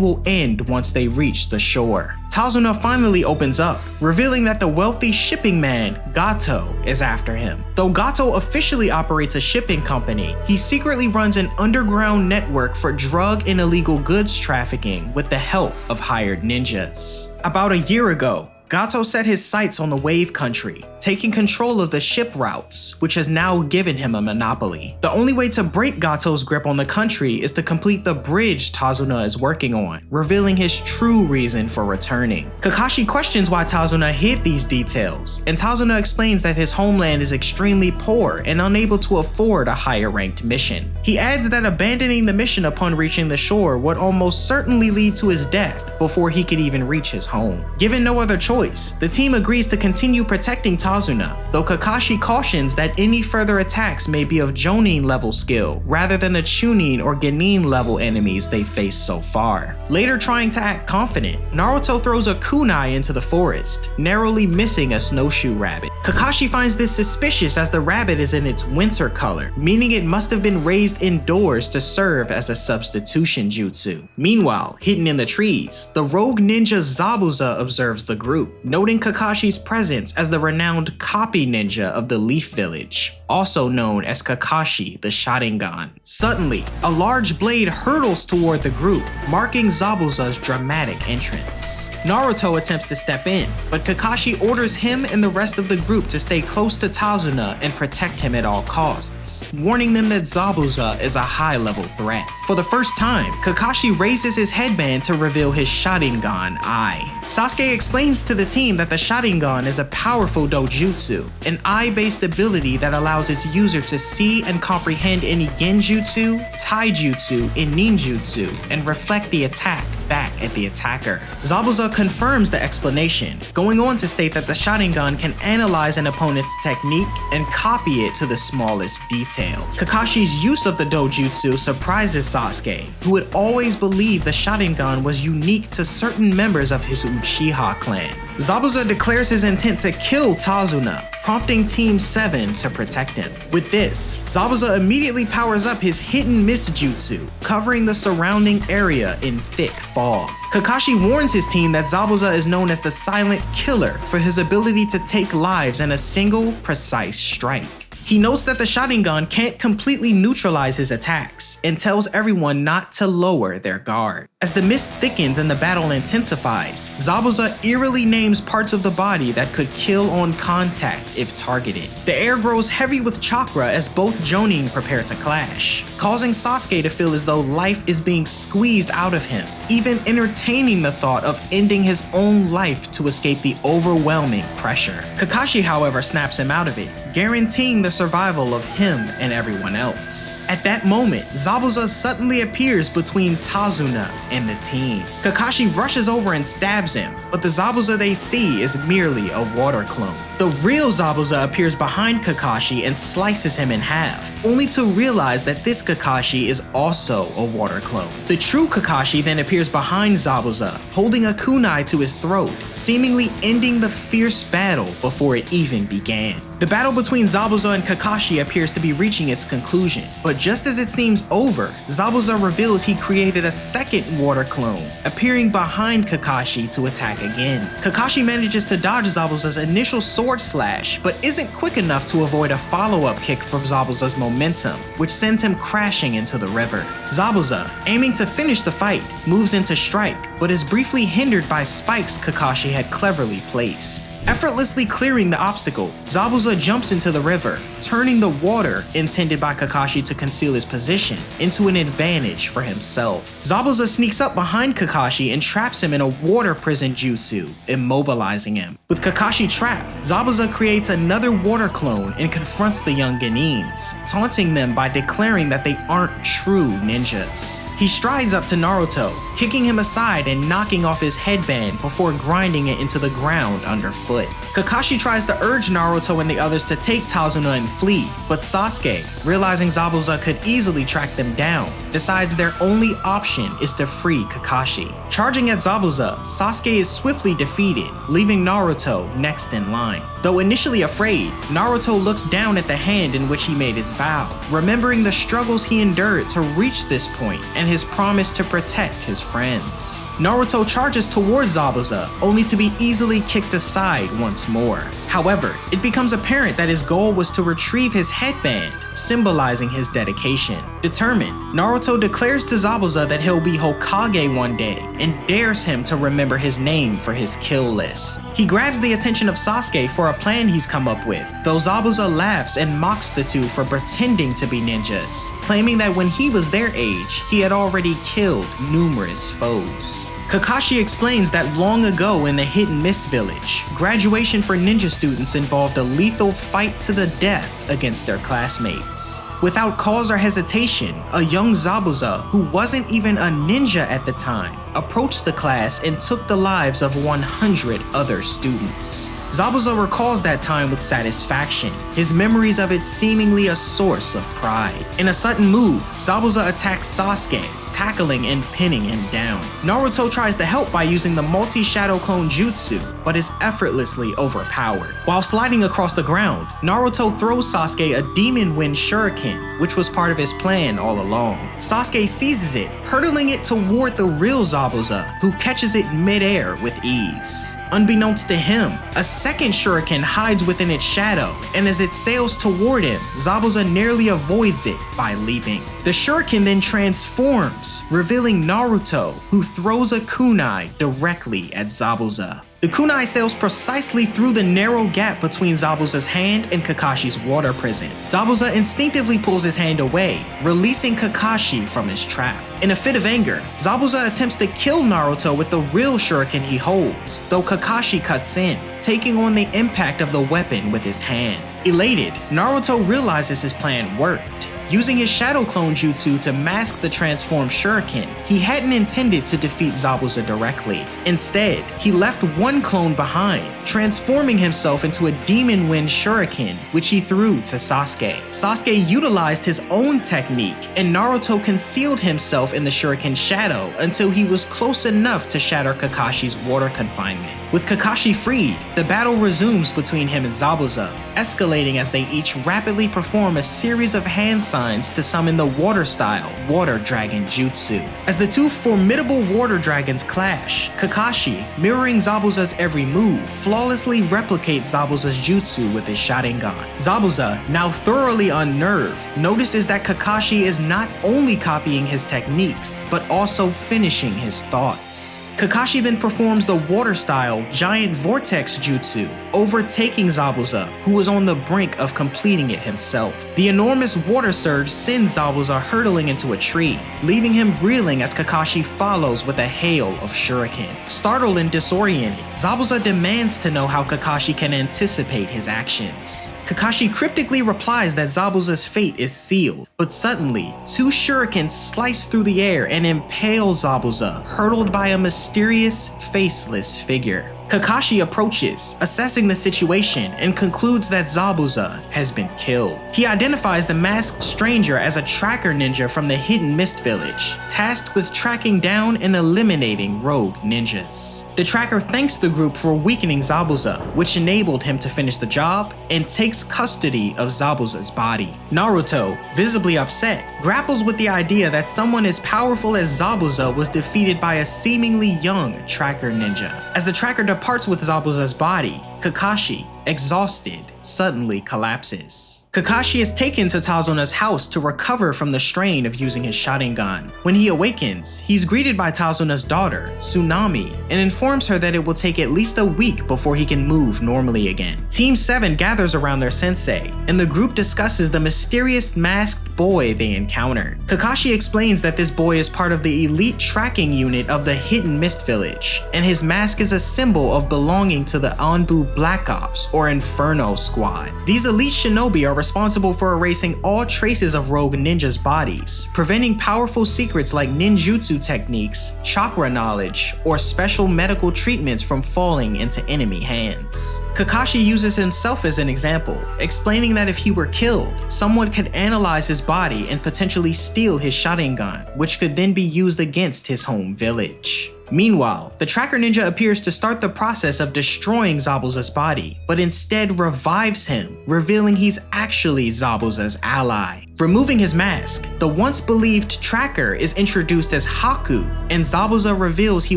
will end once they reach the shore. Tazuna finally opens up, revealing that the wealthy shipping man, Gato, is after him. Though Gato officially operates a shipping company, he secretly runs an underground network for drug and illegal goods trafficking with the help of hired ninjas. About a year ago, Gato set his sights on the wave country, taking control of the ship routes, which has now given him a monopoly. The only way to break Gato's grip on the country is to complete the bridge Tazuna is working on, revealing his true reason for returning. Kakashi questions why Tazuna hid these details, and Tazuna explains that his homeland is extremely poor and unable to afford a higher ranked mission. He adds that abandoning the mission upon reaching the shore would almost certainly lead to his death before he could even reach his home. Given no other choice, the team agrees to continue protecting Tazuna, though Kakashi cautions that any further attacks may be of Jonin level skill, rather than the Chunin or Genin level enemies they faced so far. Later trying to act confident, Naruto throws a kunai into the forest, narrowly missing a snowshoe rabbit. Kakashi finds this suspicious as the rabbit is in its winter color, meaning it must have been raised indoors to serve as a substitution jutsu. Meanwhile, hidden in the trees, the rogue ninja Zabuza observes the group, noting Kakashi's presence as the renowned copy ninja of the Leaf Village, also known as Kakashi the Sharingan. Suddenly, a large blade hurtles toward the group, marking Zabuza's dramatic entrance. Naruto attempts to step in, but Kakashi orders him and the rest of the group to stay close to Tazuna and protect him at all costs, warning them that Zabuza is a high-level threat. For the first time, Kakashi raises his headband to reveal his Sharingan eye. Sasuke explains to the team that the Sharingan is a powerful dojutsu, an eye-based ability that allows its user to see and comprehend any genjutsu, taijutsu, and ninjutsu, and reflect the attack back at the attacker. Zabuza confirms the explanation, going on to state that the Sharingan can analyze an opponent's technique and copy it to the smallest detail. Kakashi's use of the dojutsu surprises Sasuke, who had always believed the Sharingan was unique to certain members of his Uchiha clan. Zabuza declares his intent to kill Tazuna, prompting Team 7 to protect him. With this, Zabuza immediately powers up his hidden miss jutsu, covering the surrounding area in thick fog. Kakashi warns his team that Zabuza is known as the Silent Killer for his ability to take lives in a single, precise strike. He notes that the Sharingan can't completely neutralize his attacks, and tells everyone not to lower their guard. As the mist thickens and the battle intensifies, Zabuza eerily names parts of the body that could kill on contact if targeted. The air grows heavy with chakra as both Jonin prepare to clash, causing Sasuke to feel as though life is being squeezed out of him, even entertaining the thought of ending his own life to escape the overwhelming pressure. Kakashi, however, snaps him out of it, guaranteeing the survival of him and everyone else. At that moment, Zabuza suddenly appears between Tazuna and the team. Kakashi rushes over and stabs him, but the Zabuza they see is merely a water clone. The real Zabuza appears behind Kakashi and slices him in half, only to realize that this Kakashi is also a water clone. The true Kakashi then appears behind Zabuza, holding a kunai to his throat, seemingly ending the fierce battle before it even began. The battle between Zabuza and Kakashi appears to be reaching its conclusion, but just as it seems over, Zabuza reveals he created a second water clone, appearing behind Kakashi to attack again. Kakashi manages to dodge Zabuza's initial sword slash, but isn't quick enough to avoid a follow-up kick from Zabuza's momentum, which sends him crashing into the river. Zabuza, aiming to finish the fight, moves into strike, but is briefly hindered by spikes Kakashi had cleverly placed. Effortlessly clearing the obstacle, Zabuza jumps into the river, turning the water intended by Kakashi to conceal his position into an advantage for himself. Zabuza sneaks up behind Kakashi and traps him in a water prison jutsu, immobilizing him. With Kakashi trapped, Zabuza creates another water clone and confronts the young Genins, taunting them by declaring that they aren't true ninjas. He strides up to Naruto, kicking him aside and knocking off his headband before grinding it into the ground underfoot. Kakashi tries to urge Naruto and the others to take Tazuna and flee, but Sasuke, realizing Zabuza could easily track them down, decides their only option is to free Kakashi. Charging at Zabuza, Sasuke is swiftly defeated, leaving Naruto next in line. Though initially afraid, Naruto looks down at the hand in which he made his vow, remembering the struggles he endured to reach this point and his promise to protect his friends. Naruto charges towards Zabuza, only to be easily kicked aside once more. However, it becomes apparent that his goal was to retrieve his headband, symbolizing his dedication. Determined, Naruto declares to Zabuza that he'll be Hokage one day and dares him to remember his name for his kill list. He grabs the attention of Sasuke for a plan he's come up with, though Zabuza laughs and mocks the two for pretending to be ninjas, claiming that when he was their age, he had already killed numerous foes. Kakashi explains that long ago in the Hidden Mist Village, graduation for ninja students involved a lethal fight to the death against their classmates. Without cause or hesitation, a young Zabuza, who wasn't even a ninja at the time, approached the class and took the lives of 100 other students. Zabuza recalls that time with satisfaction, his memories of it seemingly a source of pride. In a sudden move, Zabuza attacks Sasuke, tackling and pinning him down. Naruto tries to help by using the multi-shadow clone jutsu, but is effortlessly overpowered. While sliding across the ground, Naruto throws Sasuke a demon wind shuriken, which was part of his plan all along. Sasuke seizes it, hurtling it toward the real Zabuza, who catches it mid-air with ease. Unbeknownst to him, a second shuriken hides within its shadow, and as it sails toward him, Zabuza nearly avoids it by leaping. The shuriken then transforms, revealing Naruto, who throws a kunai directly at Zabuza. The kunai sails precisely through the narrow gap between Zabuza's hand and Kakashi's water prison. Zabuza instinctively pulls his hand away, releasing Kakashi from his trap. In a fit of anger, Zabuza attempts to kill Naruto with the real shuriken he holds, though Kakashi cuts in, taking on the impact of the weapon with his hand. Elated, Naruto realizes his plan worked. Using his shadow clone jutsu to mask the transformed shuriken, he hadn't intended to defeat Zabuza directly. Instead, he left one clone behind, transforming himself into a demon wind shuriken, which he threw to Sasuke. Sasuke utilized his own technique, and Naruto concealed himself in the shuriken's shadow until he was close enough to shatter Kakashi's water confinement. With Kakashi freed, the battle resumes between him and Zabuza, escalating as they each rapidly perform a series of hand signs to summon the water-style Water Dragon Jutsu. As the two formidable water dragons clash, Kakashi, mirroring Zabuza's every move, flawlessly replicates Zabuza's jutsu with his Sharingan. Zabuza, now thoroughly unnerved, notices that Kakashi is not only copying his techniques, but also finishing his thoughts. Kakashi then performs the water-style Giant Vortex Jutsu, overtaking Zabuza, who was on the brink of completing it himself. The enormous water surge sends Zabuza hurtling into a tree, leaving him reeling as Kakashi follows with a hail of shuriken. Startled and disoriented, Zabuza demands to know how Kakashi can anticipate his actions. Kakashi cryptically replies that Zabuza's fate is sealed, but suddenly, two shurikens slice through the air and impale Zabuza, hurtled by a mysterious, faceless figure. Kakashi approaches, assessing the situation, and concludes that Zabuza has been killed. He identifies the masked stranger as a tracker ninja from the Hidden Mist Village, tasked with tracking down and eliminating rogue ninjas. The tracker thanks the group for weakening Zabuza, which enabled him to finish the job, and takes custody of Zabuza's body. Naruto, visibly upset, grapples with the idea that someone as powerful as Zabuza was defeated by a seemingly young tracker ninja. As the tracker departs with Zabuza's body, Kakashi, exhausted, suddenly collapses. Kakashi is taken to Tazuna's house to recover from the strain of using his Sharingan. When he awakens, he's greeted by Tazuna's daughter, Tsunami, and informs her that it will take at least a week before he can move normally again. Team 7 gathers around their sensei, and the group discusses the mysterious masked boy they encountered. Kakashi explains that this boy is part of the elite tracking unit of the Hidden Mist Village, and his mask is a symbol of belonging to the Anbu Black Ops or Inferno Squad. These elite shinobi are responsible for erasing all traces of rogue ninjas' bodies, preventing powerful secrets like ninjutsu techniques, chakra knowledge, or special medical treatments from falling into enemy hands. Kakashi uses himself as an example, explaining that if he were killed, someone could analyze his body and potentially steal his Sharingan, which could then be used against his home village. Meanwhile, the tracker ninja appears to start the process of destroying Zabuza's body, but instead revives him, revealing he's actually Zabuza's ally. Removing his mask, the once believed tracker is introduced as Haku, and Zabuza reveals he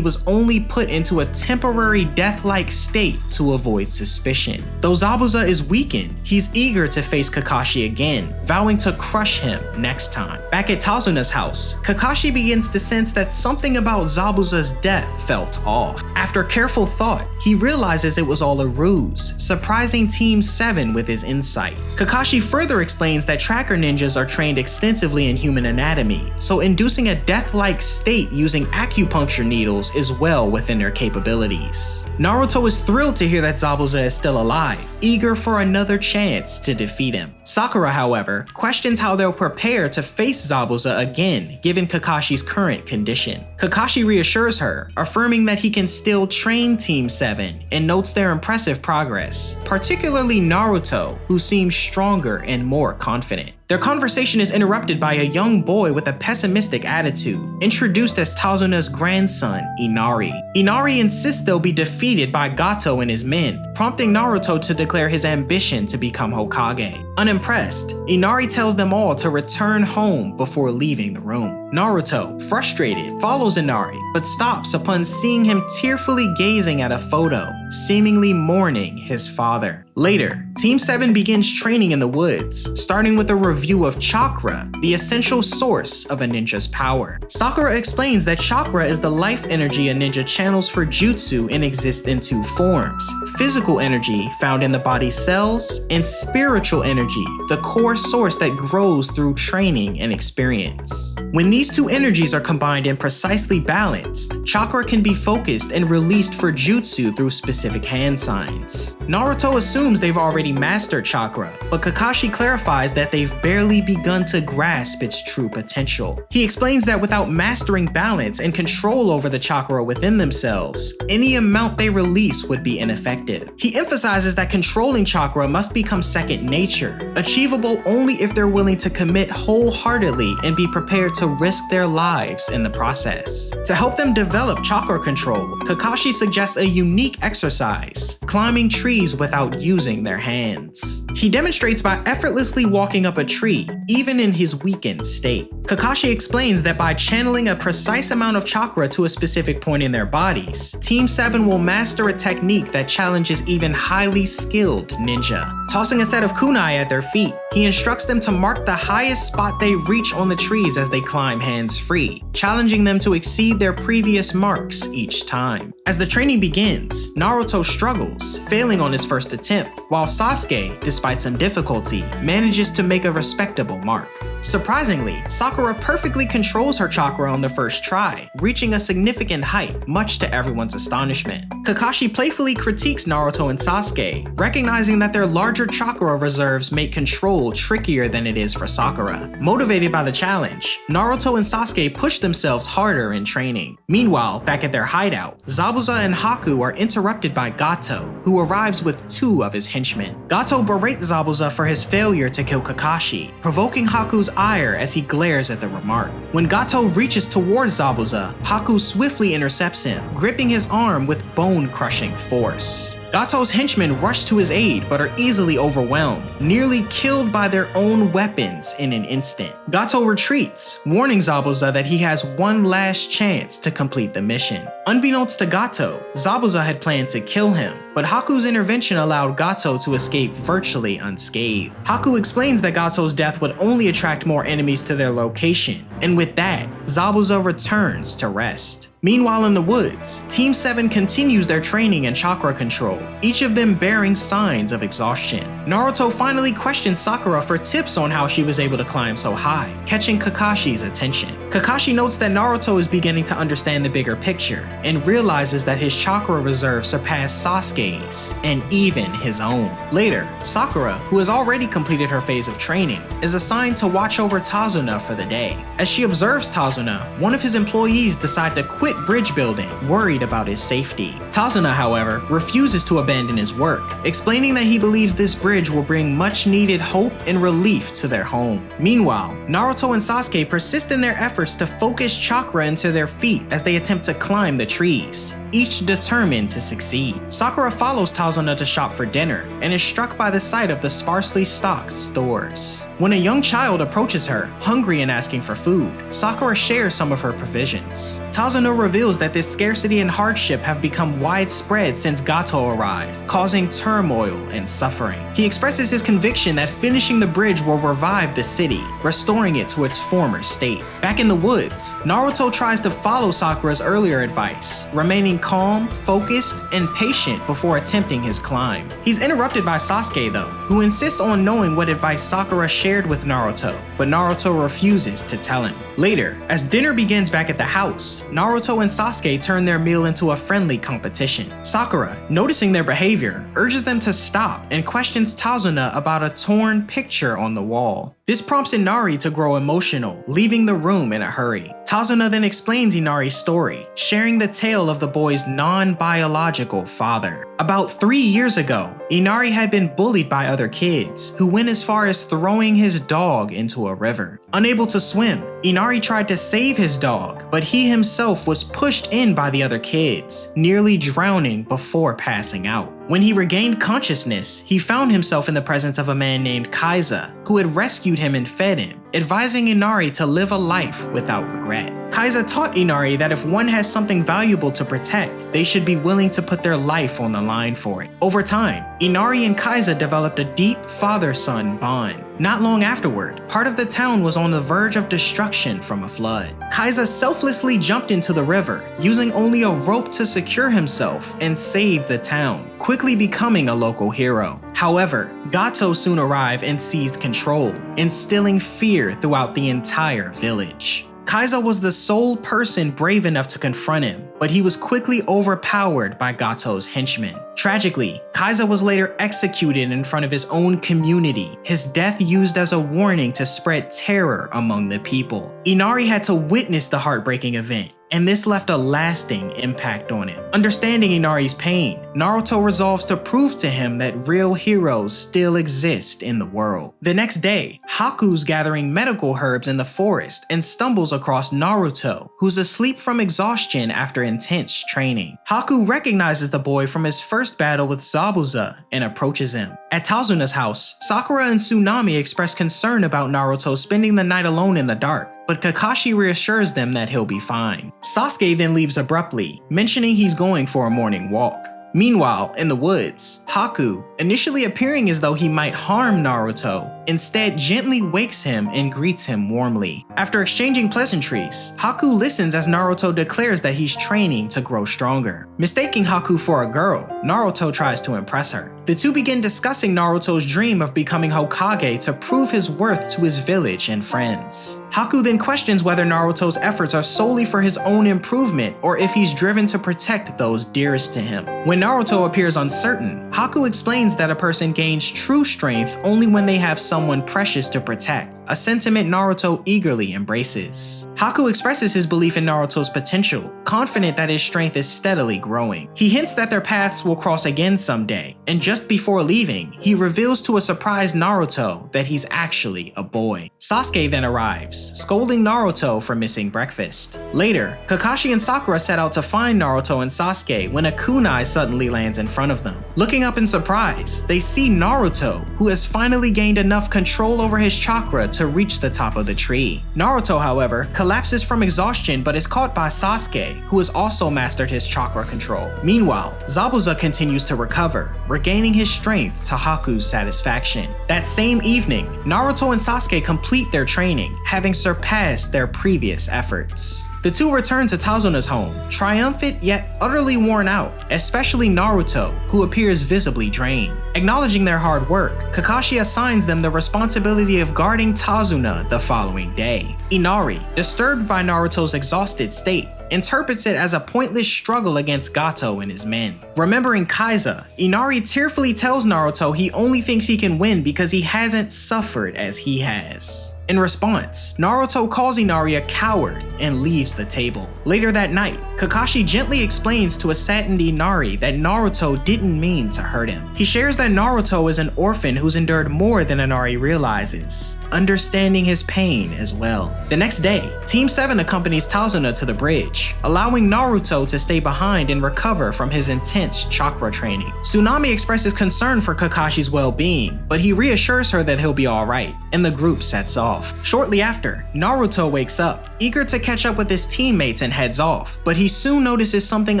was only put into a temporary death-like state to avoid suspicion. Though Zabuza is weakened, he's eager to face Kakashi again, vowing to crush him next time. Back at Tazuna's house, Kakashi begins to sense that something about Zabuza's death felt off. After careful thought, he realizes it was all a ruse, surprising Team 7 with his insight. Kakashi further explains that tracker ninjas are trained extensively in human anatomy, so inducing a death-like state using acupuncture needles is well within their capabilities. Naruto is thrilled to hear that Zabuza is still alive, eager for another chance to defeat him. Sakura, however, questions how they'll prepare to face Zabuza again, given Kakashi's current condition. Kakashi reassures her, affirming that he can still train Team 7, and notes their impressive progress, particularly Naruto, who seems stronger and more confident. Their conversation is interrupted by a young boy with a pessimistic attitude, introduced as Tazuna's grandson, Inari. Inari insists they'll be defeated by Gato and his men, prompting Naruto to declare his ambition to become Hokage. Unimpressed, Inari tells them all to return home before leaving the room. Naruto, frustrated, follows Inari, but stops upon seeing him tearfully gazing at a photo, seemingly mourning his father. Later, Team 7 begins training in the woods, starting with a review of chakra, the essential source of a ninja's power. Sakura explains that chakra is the life energy a ninja channels for jutsu and exists in two forms: physical energy found in the body's cells, and spiritual energy, the core source that grows through training and experience. When these two energies are combined and precisely balanced, chakra can be focused and released for jutsu through specific hand signs. Naruto assumes they've already mastered chakra, but Kakashi clarifies that they've barely begun to grasp its true potential. He explains that without mastering balance and control over the chakra within themselves, any amount they release would be ineffective. He emphasizes that controlling chakra must become second nature, achievable only if they're willing to commit wholeheartedly and be prepared to risk their lives in the process. To help them develop chakra control, Kakashi suggests a unique exercise: climbing trees without using their hands. He demonstrates by effortlessly walking up a tree, even in his weakened state. Kakashi explains that by channeling a precise amount of chakra to a specific point in their bodies, Team 7 will master a technique that challenges even highly skilled ninja. Tossing a set of kunai at their feet, he instructs them to mark the highest spot they reach on the trees as they climb hands-free, challenging them to exceed their previous marks each time. As the training begins, Naruto struggles, failing on his first attempt, while Sasuke, despite some difficulty, manages to make a respectable mark. Surprisingly, Sakura perfectly controls her chakra on the first try, reaching a significant height, much to everyone's astonishment. Kakashi playfully critiques Naruto and Sasuke, recognizing that their larger larger chakra reserves make control trickier than it is for Sakura. Motivated by the challenge, Naruto and Sasuke push themselves harder in training. Meanwhile, back at their hideout, Zabuza and Haku are interrupted by Gato, who arrives with 2 of his henchmen. Gato berates Zabuza for his failure to kill Kakashi, provoking Haku's ire as he glares at the remark. When Gato reaches towards Zabuza, Haku swiftly intercepts him, gripping his arm with bone-crushing force. Gato's henchmen rush to his aid but are easily overwhelmed, nearly killed by their own weapons in an instant. Gato retreats, warning Zabuza that he has one last chance to complete the mission. Unbeknownst to Gato, Zabuza had planned to kill him, but Haku's intervention allowed Gato to escape virtually unscathed. Haku explains that Gato's death would only attract more enemies to their location, and with that, Zabuza returns to rest. Meanwhile in the woods, Team 7 continues their training and chakra control, each of them bearing signs of exhaustion. Naruto finally questions Sakura for tips on how she was able to climb so high, catching Kakashi's attention. Kakashi notes that Naruto is beginning to understand the bigger picture, and realizes that his chakra reserve surpassed Sasuke's, and even his own. Later, Sakura, who has already completed her phase of training, is assigned to watch over Tazuna for the day. As she observes Tazuna, one of his employees decides to quit bridge building, worried about his safety. Tazuna, however, refuses to abandon his work, explaining that he believes this bridge will bring much needed hope and relief to their home. Meanwhile, Naruto and Sasuke persist in their efforts to focus chakra into their feet as they attempt to climb the trees, each determined to succeed. Sakura follows Tazuna to shop for dinner and is struck by the sight of the sparsely stocked stores. When a young child approaches her, hungry and asking for food, Sakura shares some of her provisions. Tazuna reveals that this scarcity and hardship have become widespread since Gato arrived, causing turmoil and suffering. He expresses his conviction that finishing the bridge will revive the city, restoring it to its former state. Back in the woods, Naruto tries to follow Sakura's earlier advice, remaining calm, focused, and patient before attempting his climb. He's interrupted by Sasuke though, who insists on knowing what advice Sakura shared with Naruto, but Naruto refuses to tell him. Later, as dinner begins back at the house, Naruto and Sasuke turn their meal into a friendly competition. Sakura, noticing their behavior, urges them to stop and questions Tazuna about a torn picture on the wall. This prompts Inari to grow emotional, leaving the room in a hurry. Tazuna then explains Inari's story, sharing the tale of the boy's non-biological father. About 3 years ago, Inari had been bullied by other kids, who went as far as throwing his dog into a river. Unable to swim, Inari tried to save his dog, but he himself was pushed in by the other kids, nearly drowning before passing out. When he regained consciousness, he found himself in the presence of a man named Kaiza, who had rescued him and fed him, advising Inari to live a life without regret. Kaiza taught Inari that if one has something valuable to protect, they should be willing to put their life on the line for it. Over time, Inari and Kaiza developed a deep father-son bond. Not long afterward, part of the town was on the verge of destruction from a flood. Kaiza selflessly jumped into the river, using only a rope to secure himself and save the town, quickly becoming a local hero. However, Gato soon arrived and seized control, instilling fear throughout the entire village. Kaiza was the sole person brave enough to confront him, but he was quickly overpowered by Gato's henchmen. Tragically, Kaiza was later executed in front of his own community, his death used as a warning to spread terror among the people. Inari had to witness the heartbreaking event, and this left a lasting impact on him. Understanding Inari's pain, Naruto resolves to prove to him that real heroes still exist in the world. The next day, Haku's gathering medical herbs in the forest and stumbles across Naruto, who's asleep from exhaustion after intense training. Haku recognizes the boy from his first battle with Zabuza and approaches him. At Tazuna's house, Sakura and Tsunami express concern about Naruto spending the night alone in the dark, but Kakashi reassures them that he'll be fine. Sasuke then leaves abruptly, mentioning he's going for a morning walk. Meanwhile, in the woods, Haku, initially appearing as though he might harm Naruto, instead gently wakes him and greets him warmly. After exchanging pleasantries, Haku listens as Naruto declares that he's training to grow stronger. Mistaking Haku for a girl, Naruto tries to impress her. The two begin discussing Naruto's dream of becoming Hokage to prove his worth to his village and friends. Haku then questions whether Naruto's efforts are solely for his own improvement or if he's driven to protect those dearest to him. When Naruto appears uncertain, Haku explains that a person gains true strength only when they have someone precious to protect, a sentiment Naruto eagerly embraces. Haku expresses his belief in Naruto's potential, confident that his strength is steadily growing. He hints that their paths will cross again someday, and just before leaving, he reveals to a surprised Naruto that he's actually a boy. Sasuke then arrives, scolding Naruto for missing breakfast. Later, Kakashi and Sakura set out to find Naruto and Sasuke when a kunai suddenly lands in front of them. Looking up in surprise, they see Naruto, who has finally gained enough control over his chakra to reach the top of the tree. Naruto, however, collapses from exhaustion but is caught by Sasuke, who has also mastered his chakra control. Meanwhile, Zabuza continues to recover, regaining his strength to Haku's satisfaction. That same evening, Naruto and Sasuke complete their training, having surpassed their previous efforts. The two return to Tazuna's home, triumphant yet utterly worn out, especially Naruto, who appears visibly drained. Acknowledging their hard work, Kakashi assigns them the responsibility of guarding Tazuna the following day. Inari, disturbed by Naruto's exhausted state, interprets it as a pointless struggle against Gato and his men. Remembering Kaiza, Inari tearfully tells Naruto he only thinks he can win because he hasn't suffered as he has. In response, Naruto calls Inari a coward and leaves the table. Later that night, Kakashi gently explains to a saddened Inari that Naruto didn't mean to hurt him. He shares that Naruto is an orphan who's endured more than Inari realizes, understanding his pain as well. The next day, Team 7 accompanies Tazuna to the bridge, allowing Naruto to stay behind and recover from his intense chakra training. Tsunami expresses concern for Kakashi's well-being, but he reassures her that he'll be alright, and the group sets off. Shortly after, Naruto wakes up, eager to catch up with his teammates and heads off, but he soon notices something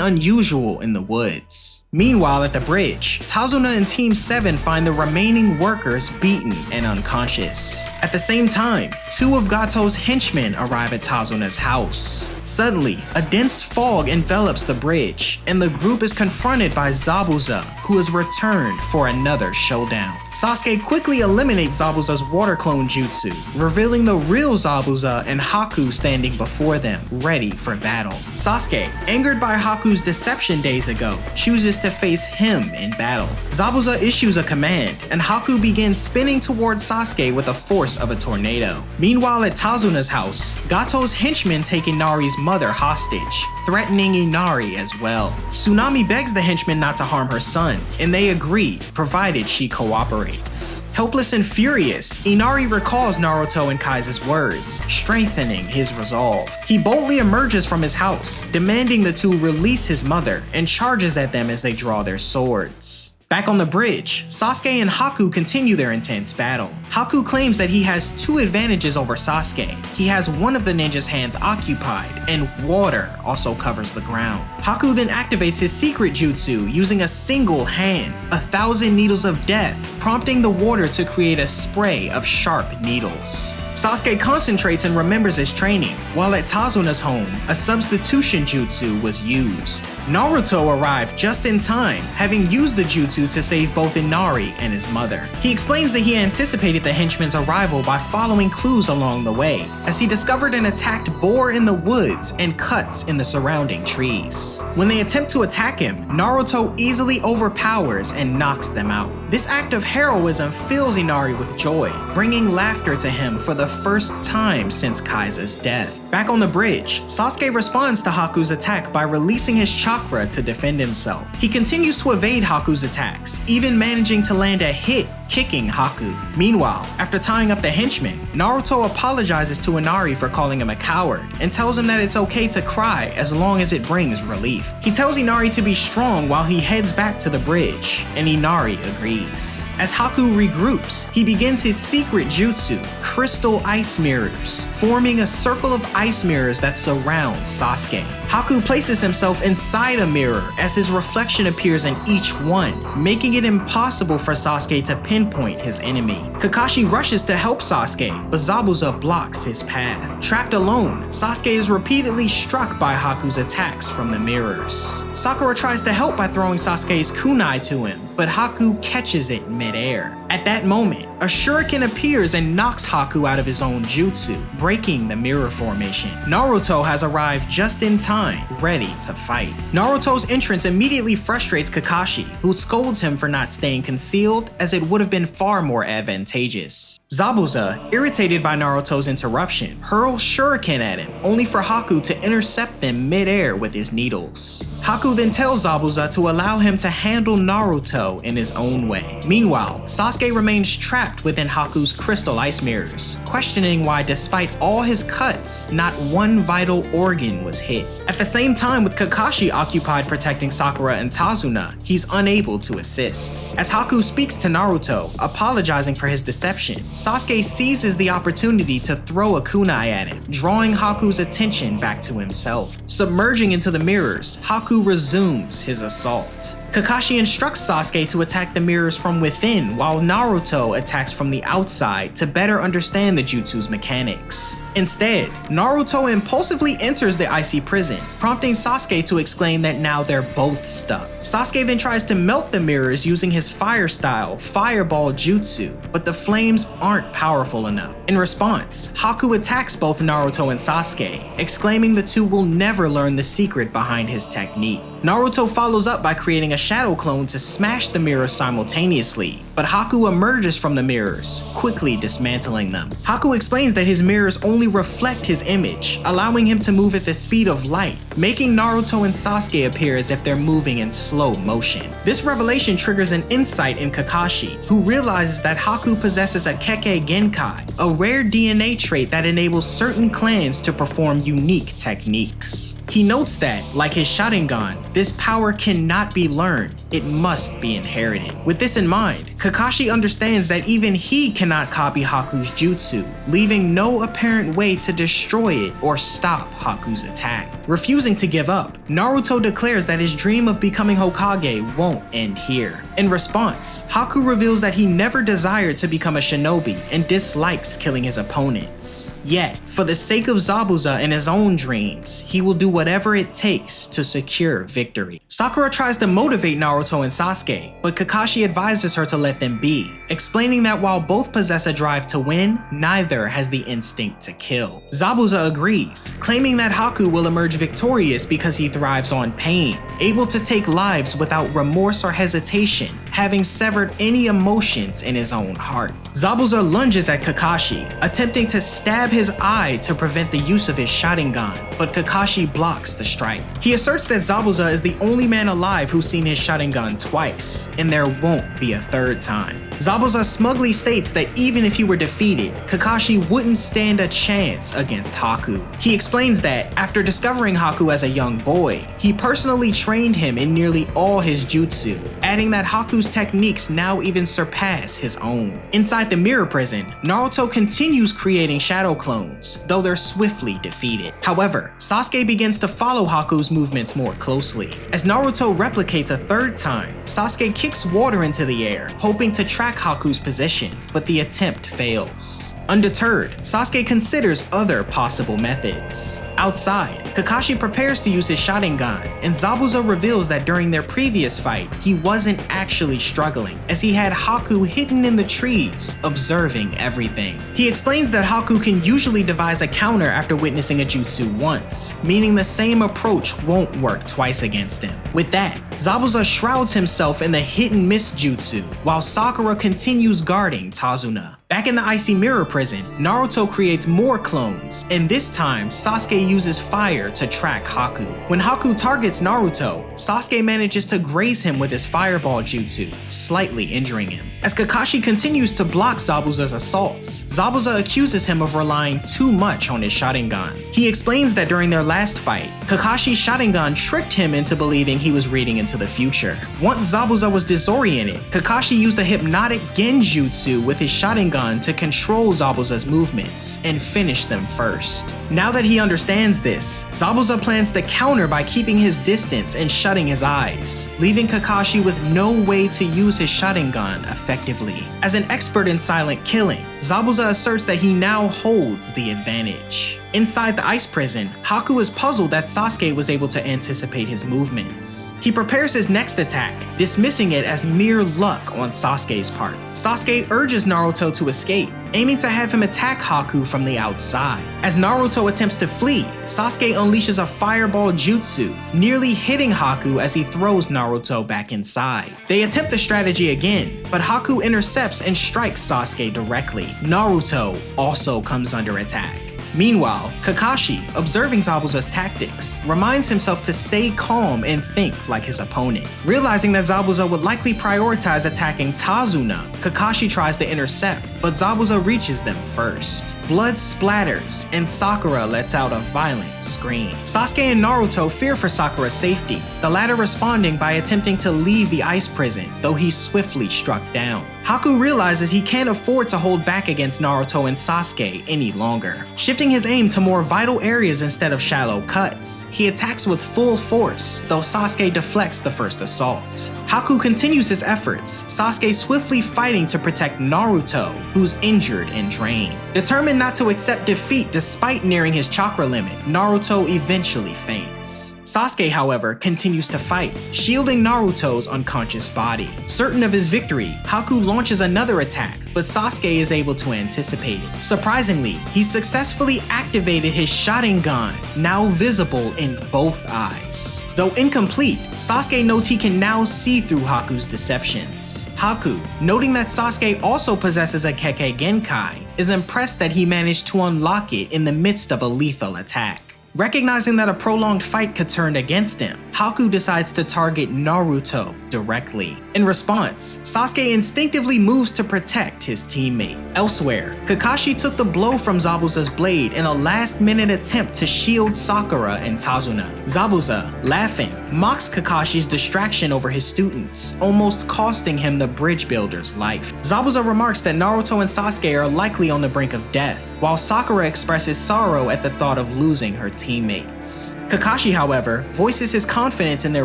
unusual in the woods. Meanwhile, at the bridge, Tazuna and Team 7 find the remaining workers beaten and unconscious. At the same time, two of Gato's henchmen arrive at Tazuna's house. Suddenly, a dense fog envelops the bridge, and the group is confronted by Zabuza, who has returned for another showdown. Sasuke quickly eliminates Zabuza's water clone jutsu, revealing the real Zabuza and Haku standing before them, ready for battle. Sasuke, angered by Haku's deception days ago, chooses to face him in battle. Zabuza issues a command, and Haku begins spinning towards Sasuke with the force of a tornado. Meanwhile, at Tazuna's house, Gato's henchmen take Inari's mother hostage, threatening Inari as well. Tsunami begs the henchmen not to harm her son, and they agree, provided she cooperates. Helpless and furious, Inari recalls Naruto and Kaiza's words, strengthening his resolve. He boldly emerges from his house, demanding the two release his mother, and charges at them as they draw their swords. Back on the bridge, Sasuke and Haku continue their intense battle. Haku claims that he has two advantages over Sasuke. He has one of the ninja's hands occupied, and water also covers the ground. Haku then activates his secret jutsu using a single hand, 1,000 needles of death, prompting the water to create a spray of sharp needles. Sasuke concentrates and remembers his training, while at Tazuna's home, a substitution jutsu was used. Naruto arrived just in time, having used the jutsu to save both Inari and his mother. He explains that he anticipated the henchman's arrival by following clues along the way, as he discovered an attacked boar in the woods and cuts in the surrounding trees. When they attempt to attack him, Naruto easily overpowers and knocks them out. This act of heroism fills Inari with joy, bringing laughter to him for the first time since Kaiza's death. Back on the bridge, Sasuke responds to Haku's attack by releasing his chakra to defend himself. He continues to evade Haku's attacks, even managing to land a hit, kicking Haku. Meanwhile, after tying up the henchman, Naruto apologizes to Inari for calling him a coward and tells him that it's okay to cry as long as it brings relief. He tells Inari to be strong while he heads back to the bridge, and Inari agrees. As Haku regroups, he begins his secret jutsu, Crystal Ice Mirrors, forming a circle of ice mirrors that surround Sasuke. Haku places himself inside a mirror as his reflection appears in each one, making it impossible for Sasuke to pinpoint his enemy. Kakashi rushes to help Sasuke, but Zabuza blocks his path. Trapped alone, Sasuke is repeatedly struck by Haku's attacks from the mirrors. Sakura tries to help by throwing Sasuke's kunai to him, but Haku catches it mid-air. At that moment, a shuriken appears and knocks Haku out of his own jutsu, breaking the mirror formation. Naruto has arrived just in time, ready to fight. Naruto's entrance immediately frustrates Kakashi, who scolds him for not staying concealed, as it would have been far more advantageous. Zabuza, irritated by Naruto's interruption, hurls shuriken at him, only for Haku to intercept them mid-air with his needles. Haku then tells Zabuza to allow him to handle Naruto in his own way. Meanwhile, Sasuke remains trapped within Haku's crystal ice mirrors, questioning why despite all his cuts, not one vital organ was hit. At the same time, with Kakashi occupied protecting Sakura and Tazuna, he's unable to assist. As Haku speaks to Naruto, apologizing for his deception, Sasuke seizes the opportunity to throw a kunai at him, drawing Haku's attention back to himself. Submerging into the mirrors, Haku resumes his assault. Kakashi instructs Sasuke to attack the mirrors from within, while Naruto attacks from the outside to better understand the jutsu's mechanics. Instead, Naruto impulsively enters the icy prison, prompting Sasuke to exclaim that now they're both stuck. Sasuke then tries to melt the mirrors using his fire-style fireball jutsu, but the flames aren't powerful enough. In response, Haku attacks both Naruto and Sasuke, exclaiming the two will never learn the secret behind his technique. Naruto follows up by creating a shadow clone to smash the mirrors simultaneously, but Haku emerges from the mirrors, quickly dismantling them. Haku explains that his mirrors only reflect his image, allowing him to move at the speed of light, making Naruto and Sasuke appear as if they're moving in slow motion. This revelation triggers an insight in Kakashi, who realizes that Haku possesses a Kekkei Genkai, a rare DNA trait that enables certain clans to perform unique techniques. He notes that, like his Sharingan, this power cannot be learned, it must be inherited. With this in mind, Kakashi understands that even he cannot copy Haku's jutsu, leaving no apparent way to destroy it or stop Haku's attack. Refusing to give up, Naruto declares that his dream of becoming Hokage won't end here. In response, Haku reveals that he never desired to become a shinobi and dislikes killing his opponents. Yet, for the sake of Zabuza and his own dreams, he will do whatever it takes to secure victory. Sakura tries to motivate Naruto and Sasuke, but Kakashi advises her to let them be, explaining that while both possess a drive to win, neither has the instinct to kill. Zabuza agrees, claiming that Haku will emerge victorious because he thrives on pain, able to take lives without remorse or hesitation, having severed any emotions in his own heart. Zabuza lunges at Kakashi, attempting to stab his eye to prevent the use of his Sharingan, but Kakashi blocks the strike. He asserts that Zabuza is the only man alive who's seen his Sharingan twice, and there won't be a third time. Zabuza smugly states that even if he were defeated, Kakashi wouldn't stand a chance against Haku. He explains that, after discovering Haku as a young boy, he personally trained him in nearly all his jutsu, adding that Haku's techniques now even surpass his own. Inside the mirror prison, Naruto continues creating shadow clones, though they're swiftly defeated. However, Sasuke begins to follow Haku's movements more closely. As Naruto replicates a third time, Sasuke kicks water into the air, hoping to track Haku's position, but the attempt fails. Undeterred, Sasuke considers other possible methods. Outside, Kakashi prepares to use his Sharingan, and Zabuza reveals that during their previous fight, he wasn't actually struggling, as he had Haku hidden in the trees, observing everything. He explains that Haku can usually devise a counter after witnessing a jutsu once, meaning the same approach won't work twice against him. With that, Zabuza shrouds himself in the hit-and-miss jutsu, while Sakura continues guarding Tazuna. Back in the icy mirror prison, Naruto creates more clones, and this time Sasuke uses fire to track Haku. When Haku targets Naruto, Sasuke manages to graze him with his fireball jutsu, slightly injuring him. As Kakashi continues to block Zabuza's assaults, Zabuza accuses him of relying too much on his Sharingan. He explains that during their last fight, Kakashi's Sharingan tricked him into believing he was reading into the future. Once Zabuza was disoriented, Kakashi used a hypnotic genjutsu with his Sharingan to control Zabuza's movements and finish them first. Now that he understands this, Zabuza plans to counter by keeping his distance and shutting his eyes, leaving Kakashi with no way to use his Sharingan effectively. As an expert in silent killing, Zabuza asserts that he now holds the advantage. Inside the ice prison, Haku is puzzled that Sasuke was able to anticipate his movements. He prepares his next attack, dismissing it as mere luck on Sasuke's part. Sasuke urges Naruto to escape, aiming to have him attack Haku from the outside. As Naruto attempts to flee, Sasuke unleashes a fireball jutsu, nearly hitting Haku as he throws Naruto back inside. They attempt the strategy again, but Haku intercepts and strikes Sasuke directly. Naruto also comes under attack. Meanwhile, Kakashi, observing Zabuza's tactics, reminds himself to stay calm and think like his opponent. Realizing that Zabuza would likely prioritize attacking Tazuna, Kakashi tries to intercept, but Zabuza reaches them first. Blood splatters, and Sakura lets out a violent scream. Sasuke and Naruto fear for Sakura's safety, the latter responding by attempting to leave the ice prison, though he's swiftly struck down. Haku realizes he can't afford to hold back against Naruto and Sasuke any longer. Shifting his aim to more vital areas instead of shallow cuts, he attacks with full force, though Sasuke deflects the first assault. Haku continues his efforts, Sasuke swiftly fighting to protect Naruto, who's injured and drained. Determined not to accept defeat despite nearing his chakra limit, Naruto eventually faints. Sasuke, however, continues to fight, shielding Naruto's unconscious body. Certain of his victory, Haku launches another attack, but Sasuke is able to anticipate it. Surprisingly, he successfully activated his Sharingan, now visible in both eyes. Though incomplete, Sasuke knows he can now see through Haku's deceptions. Haku, noting that Sasuke also possesses a Kekkei Genkai, is impressed that he managed to unlock it in the midst of a lethal attack. Recognizing that a prolonged fight could turn against him, Haku decides to target Naruto directly. In response, Sasuke instinctively moves to protect his teammate. Elsewhere, Kakashi took the blow from Zabuza's blade in a last-minute attempt to shield Sakura and Tazuna. Zabuza, laughing, mocks Kakashi's distraction over his students, almost costing him the bridge builder's life. Zabuza remarks that Naruto and Sasuke are likely on the brink of death, while Sakura expresses sorrow at the thought of losing her teammates. Kakashi, however, voices his confidence in their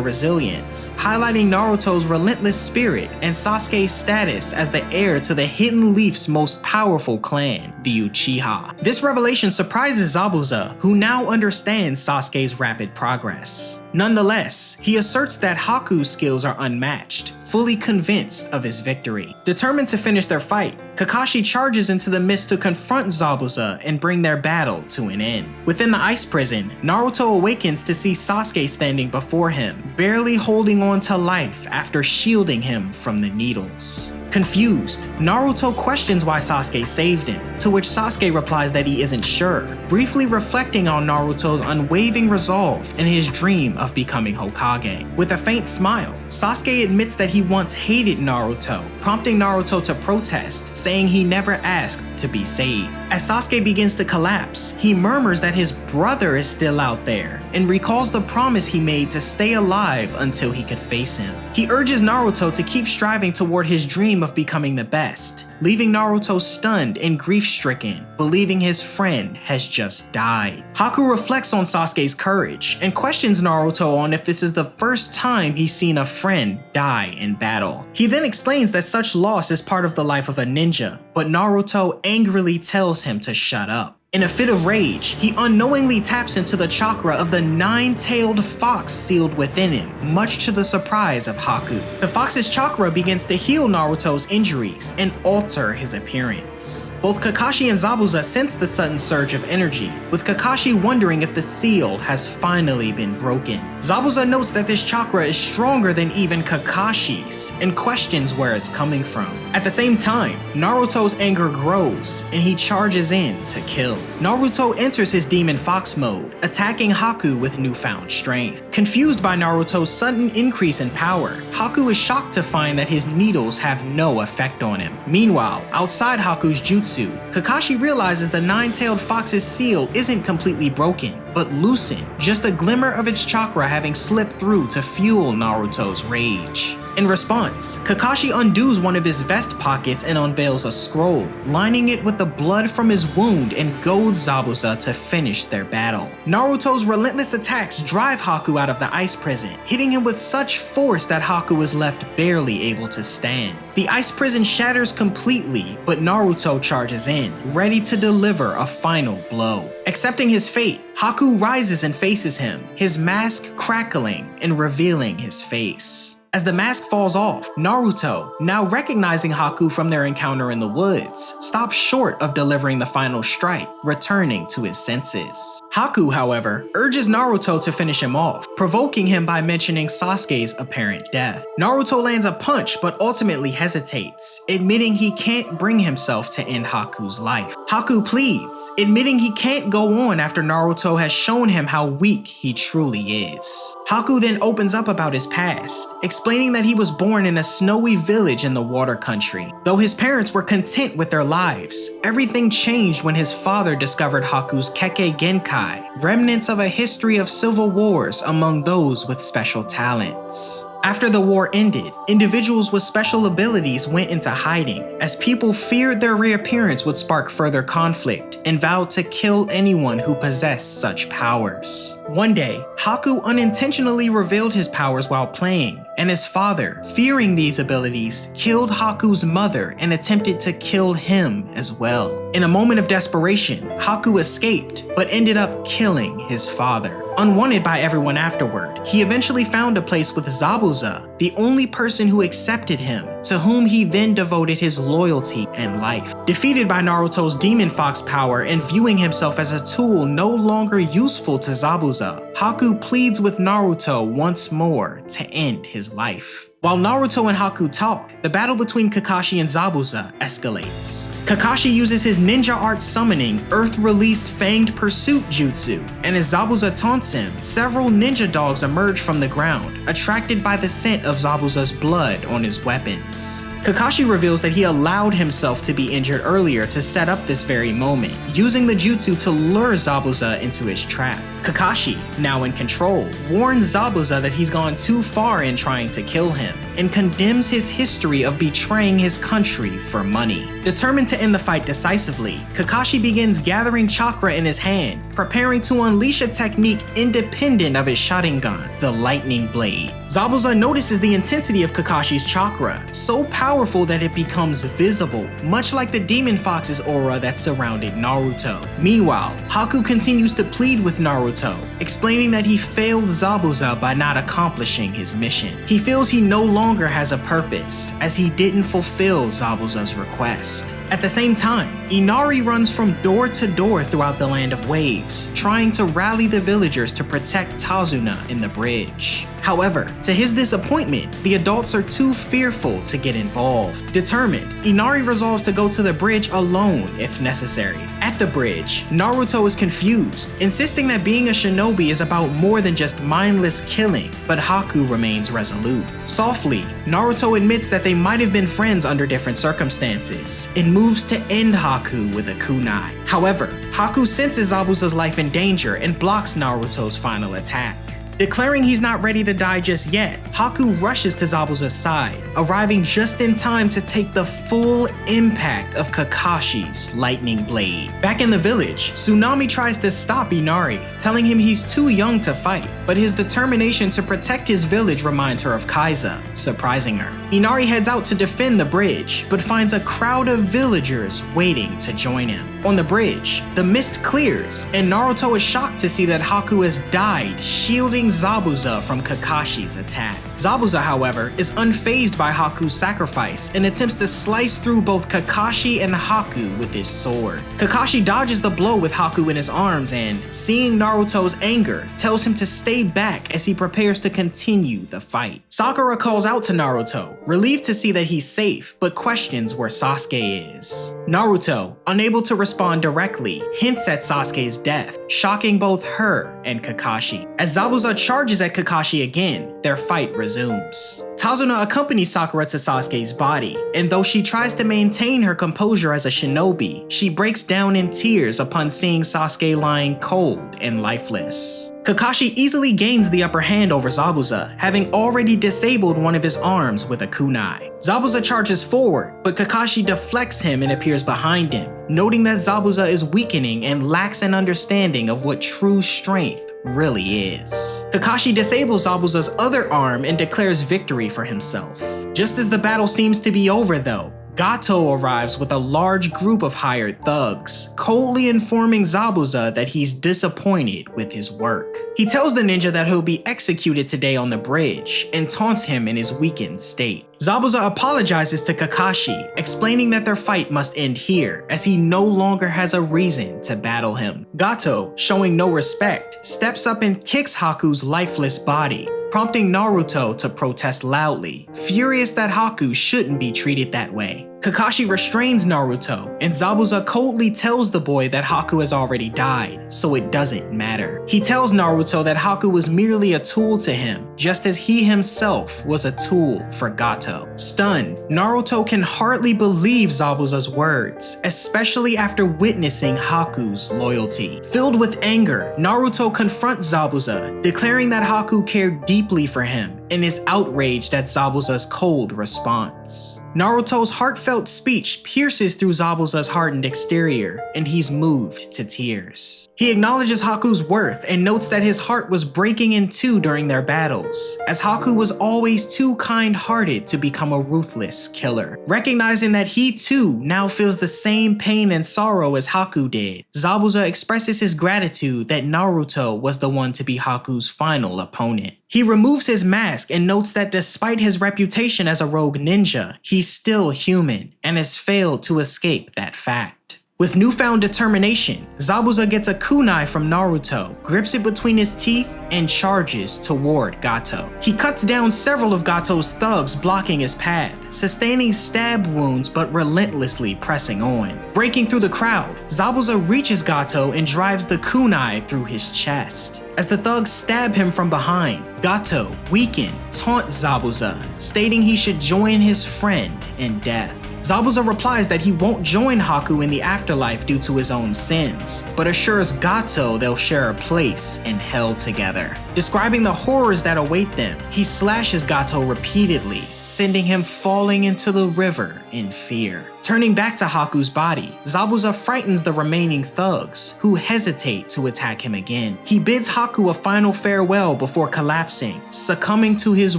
resilience, highlighting Naruto's relentless spirit and Sasuke's status as the heir to the Hidden Leaf's most powerful clan, the Uchiha. This revelation surprises Zabuza, who now understands Sasuke's rapid progress. Nonetheless, he asserts that Haku's skills are unmatched, fully convinced of his victory. Determined to finish their fight, Kakashi charges into the mist to confront Zabuza and bring their battle to an end. Within the ice prison, Naruto awakens to see Sasuke standing before him, barely holding on to life after shielding him from the needles. Confused, Naruto questions why Sasuke saved him, to which Sasuke replies that he isn't sure, briefly reflecting on Naruto's unwavering resolve and his dream of becoming Hokage. With a faint smile, Sasuke admits that he once hated Naruto, prompting Naruto to protest, saying he never asked to be saved. As Sasuke begins to collapse, he murmurs that his brother is still out there, and recalls the promise he made to stay alive until he could face him. He urges Naruto to keep striving toward his dream of becoming the best, leaving Naruto stunned and grief-stricken, believing his friend has just died. Haku reflects on Sasuke's courage and questions Naruto on if this is the first time he's seen a friend die in battle. He then explains that such loss is part of the life of a ninja, but Naruto angrily tells him to shut up. In a fit of rage, he unknowingly taps into the chakra of the nine-tailed fox sealed within him, much to the surprise of Haku. The fox's chakra begins to heal Naruto's injuries and alter his appearance. Both Kakashi and Zabuza sense the sudden surge of energy, with Kakashi wondering if the seal has finally been broken. Zabuza notes that this chakra is stronger than even Kakashi's, and questions where it's coming from. At the same time, Naruto's anger grows, and he charges in to kill. Naruto enters his demon fox mode, attacking Haku with newfound strength. Confused by Naruto's sudden increase in power, Haku is shocked to find that his needles have no effect on him. Meanwhile, outside Haku's jutsu, Kakashi realizes the nine-tailed fox's seal isn't completely broken, but loosened, just a glimmer of its chakra having slipped through to fuel Naruto's rage. In response, Kakashi undoes one of his vest pockets and unveils a scroll, lining it with the blood from his wound and goads Zabuza to finish their battle. Naruto's relentless attacks drive Haku out of the ice prison, hitting him with such force that Haku is left barely able to stand. The ice prison shatters completely, but Naruto charges in, ready to deliver a final blow. Accepting his fate, Haku rises and faces him, his mask crackling and revealing his face. As the mask falls off, Naruto, now recognizing Haku from their encounter in the woods, stops short of delivering the final strike, returning to his senses. Haku, however, urges Naruto to finish him off, provoking him by mentioning Sasuke's apparent death. Naruto lands a punch but ultimately hesitates, admitting he can't bring himself to end Haku's life. Haku pleads, admitting he can't go on after Naruto has shown him how weak he truly is. Haku then opens up about his past, explaining that he was born in a snowy village in the water country. Though his parents were content with their lives, everything changed when his father discovered Haku's Kekkei Genkai, remnants of a history of civil wars among those with special talents. After the war ended, individuals with special abilities went into hiding, as people feared their reappearance would spark further conflict and vowed to kill anyone who possessed such powers. One day, Haku unintentionally revealed his powers while playing, and his father, fearing these abilities, killed Haku's mother and attempted to kill him as well. In a moment of desperation, Haku escaped, but ended up killing his father. Unwanted by everyone afterward, he eventually found a place with Zabuza, the only person who accepted him, to whom he then devoted his loyalty and life. Defeated by Naruto's Demon Fox power and viewing himself as a tool no longer useful to Zabuza, Haku pleads with Naruto once more to end his life. While Naruto and Haku talk, the battle between Kakashi and Zabuza escalates. Kakashi uses his ninja art summoning Earth-released Fanged Pursuit Jutsu, and as Zabuza taunts him, several ninja dogs emerge from the ground, attracted by the scent of Zabuza's blood on his weapons. Kakashi reveals that he allowed himself to be injured earlier to set up this very moment, using the jutsu to lure Zabuza into his trap. Kakashi, now in control, warns Zabuza that he's gone too far in trying to kill him, and condemns his history of betraying his country for money. Determined to end the fight decisively, Kakashi begins gathering chakra in his hand, preparing to unleash a technique independent of his Sharingan, the lightning blade. Zabuza notices the intensity of Kakashi's chakra, so powerful that it becomes visible, much like the Demon Fox's aura that surrounded Naruto. Meanwhile, Haku continues to plead with Naruto, explaining that he failed Zabuza by not accomplishing his mission. He feels he no longer has a purpose, as he didn't fulfill Zabuza's request. At the same time, Inari runs from door to door throughout the Land of Waves, trying to rally the villagers to protect Tazuna in the bridge. However, to his disappointment, the adults are too fearful to get involved. Determined, Inari resolves to go to the bridge alone if necessary. At the bridge, Naruto is confused, insisting that being a shinobi is about more than just mindless killing, but Haku remains resolute. Softly, Naruto admits that they might have been friends under different circumstances, and moves to end Haku with a kunai. However, Haku senses Zabuza's life in danger and blocks Naruto's final attack. Declaring he's not ready to die just yet, Haku rushes to Zabuza's side, arriving just in time to take the full impact of Kakashi's lightning blade. Back in the village, Tsunami tries to stop Inari, telling him he's too young to fight, but his determination to protect his village reminds her of Kaiza, surprising her. Inari heads out to defend the bridge, but finds a crowd of villagers waiting to join him. On the bridge, the mist clears, and Naruto is shocked to see that Haku has died, shielding Zabuza from Kakashi's attack. Zabuza, however, is unfazed by Haku's sacrifice and attempts to slice through both Kakashi and Haku with his sword. Kakashi dodges the blow with Haku in his arms and, seeing Naruto's anger, tells him to stay back as he prepares to continue the fight. Sakura calls out to Naruto, relieved to see that he's safe, but questions where Sasuke is. Naruto, unable to respond directly, hints at Sasuke's death, shocking both her and Kakashi. As Zabuza charges at Kakashi again, their fight resumes. resumes. Tazuna accompanies Sakura to Sasuke's body, and though she tries to maintain her composure as a shinobi, she breaks down in tears upon seeing Sasuke lying cold and lifeless. Kakashi easily gains the upper hand over Zabuza, having already disabled one of his arms with a kunai. Zabuza charges forward, but Kakashi deflects him and appears behind him, noting that Zabuza is weakening and lacks an understanding of what true strength really is. Kakashi disables Zabuza's other arm and declares victory for himself. Just as the battle seems to be over though, Gato arrives with a large group of hired thugs, coldly informing Zabuza that he's disappointed with his work. He tells the ninja that he'll be executed today on the bridge and taunts him in his weakened state. Zabuza apologizes to Kakashi, explaining that their fight must end here as he no longer has a reason to battle him. Gato, showing no respect, steps up and kicks Haku's lifeless body, prompting Naruto to protest loudly, furious that Haku shouldn't be treated that way. Kakashi restrains Naruto, and Zabuza coldly tells the boy that Haku has already died, so it doesn't matter. He tells Naruto that Haku was merely a tool to him, just as he himself was a tool for Gato. Stunned, Naruto can hardly believe Zabuza's words, especially after witnessing Haku's loyalty. Filled with anger, Naruto confronts Zabuza, declaring that Haku cared deeply for him and is outraged at Zabuza's cold response. Naruto's heartfelt speech pierces through Zabuza's hardened exterior, and he's moved to tears. He acknowledges Haku's worth and notes that his heart was breaking in two during their battles, as Haku was always too kind-hearted to become a ruthless killer. Recognizing that he too now feels the same pain and sorrow as Haku did, Zabuza expresses his gratitude that Naruto was the one to be Haku's final opponent. He removes his mask and notes that despite his reputation as a rogue ninja, he's still human and has failed to escape that fact. With newfound determination, Zabuza gets a kunai from Naruto, grips it between his teeth, and charges toward Gato. He cuts down several of Gato's thugs blocking his path, sustaining stab wounds but relentlessly pressing on. Breaking through the crowd, Zabuza reaches Gato and drives the kunai through his chest. As the thugs stab him from behind, Gato, weakened, taunts Zabuza, stating he should join his friend in death. Zabuza replies that he won't join Haku in the afterlife due to his own sins, but assures Gato they'll share a place in hell together. Describing the horrors that await them, he slashes Gato repeatedly, sending him falling into the river in fear. Turning back to Haku's body, Zabuza frightens the remaining thugs, who hesitate to attack him again. He bids Haku a final farewell before collapsing, succumbing to his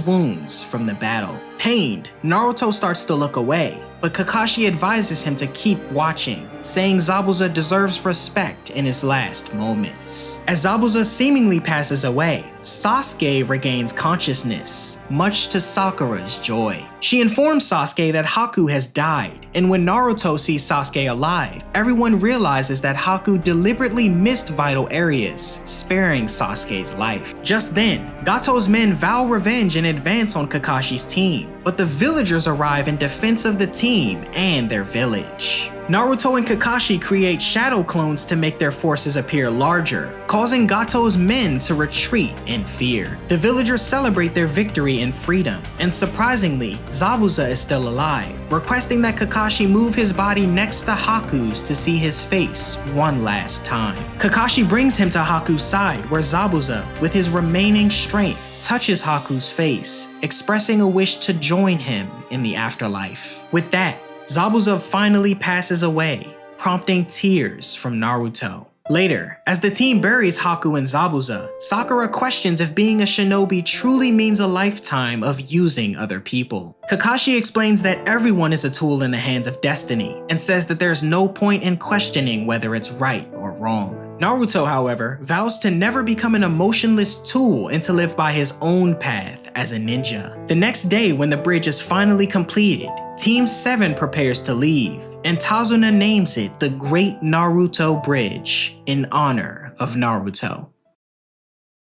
wounds from the battle. Pained, Naruto starts to look away, but Kakashi advises him to keep watching, saying Zabuza deserves respect in his last moments. As Zabuza seemingly passes away, Sasuke regains consciousness, much to Sakura's joy. She informs Sasuke that Haku has died, and when Naruto sees Sasuke alive, everyone realizes that Haku deliberately missed vital areas, sparing Sasuke's life. Just then, Gato's men vow revenge and advance on Kakashi's team, but the villagers arrive in defense of the team and their village. Naruto and Kakashi create shadow clones to make their forces appear larger, causing Gato's men to retreat in fear. The villagers celebrate their victory and freedom, and surprisingly, Zabuza is still alive, requesting that Kakashi move his body next to Haku's to see his face one last time. Kakashi brings him to Haku's side, where Zabuza, with his remaining strength, touches Haku's face, expressing a wish to join him in the afterlife. With that, Zabuza finally passes away, prompting tears from Naruto. Later, as the team buries Haku and Zabuza, Sakura questions if being a shinobi truly means a lifetime of using other people. Kakashi explains that everyone is a tool in the hands of destiny, and says that there's no point in questioning whether it's right or wrong. Naruto, however, vows to never become an emotionless tool and to live by his own path as a ninja. The next day, when the bridge is finally completed, Team 7 prepares to leave, and Tazuna names it the Great Naruto Bridge in honor of Naruto.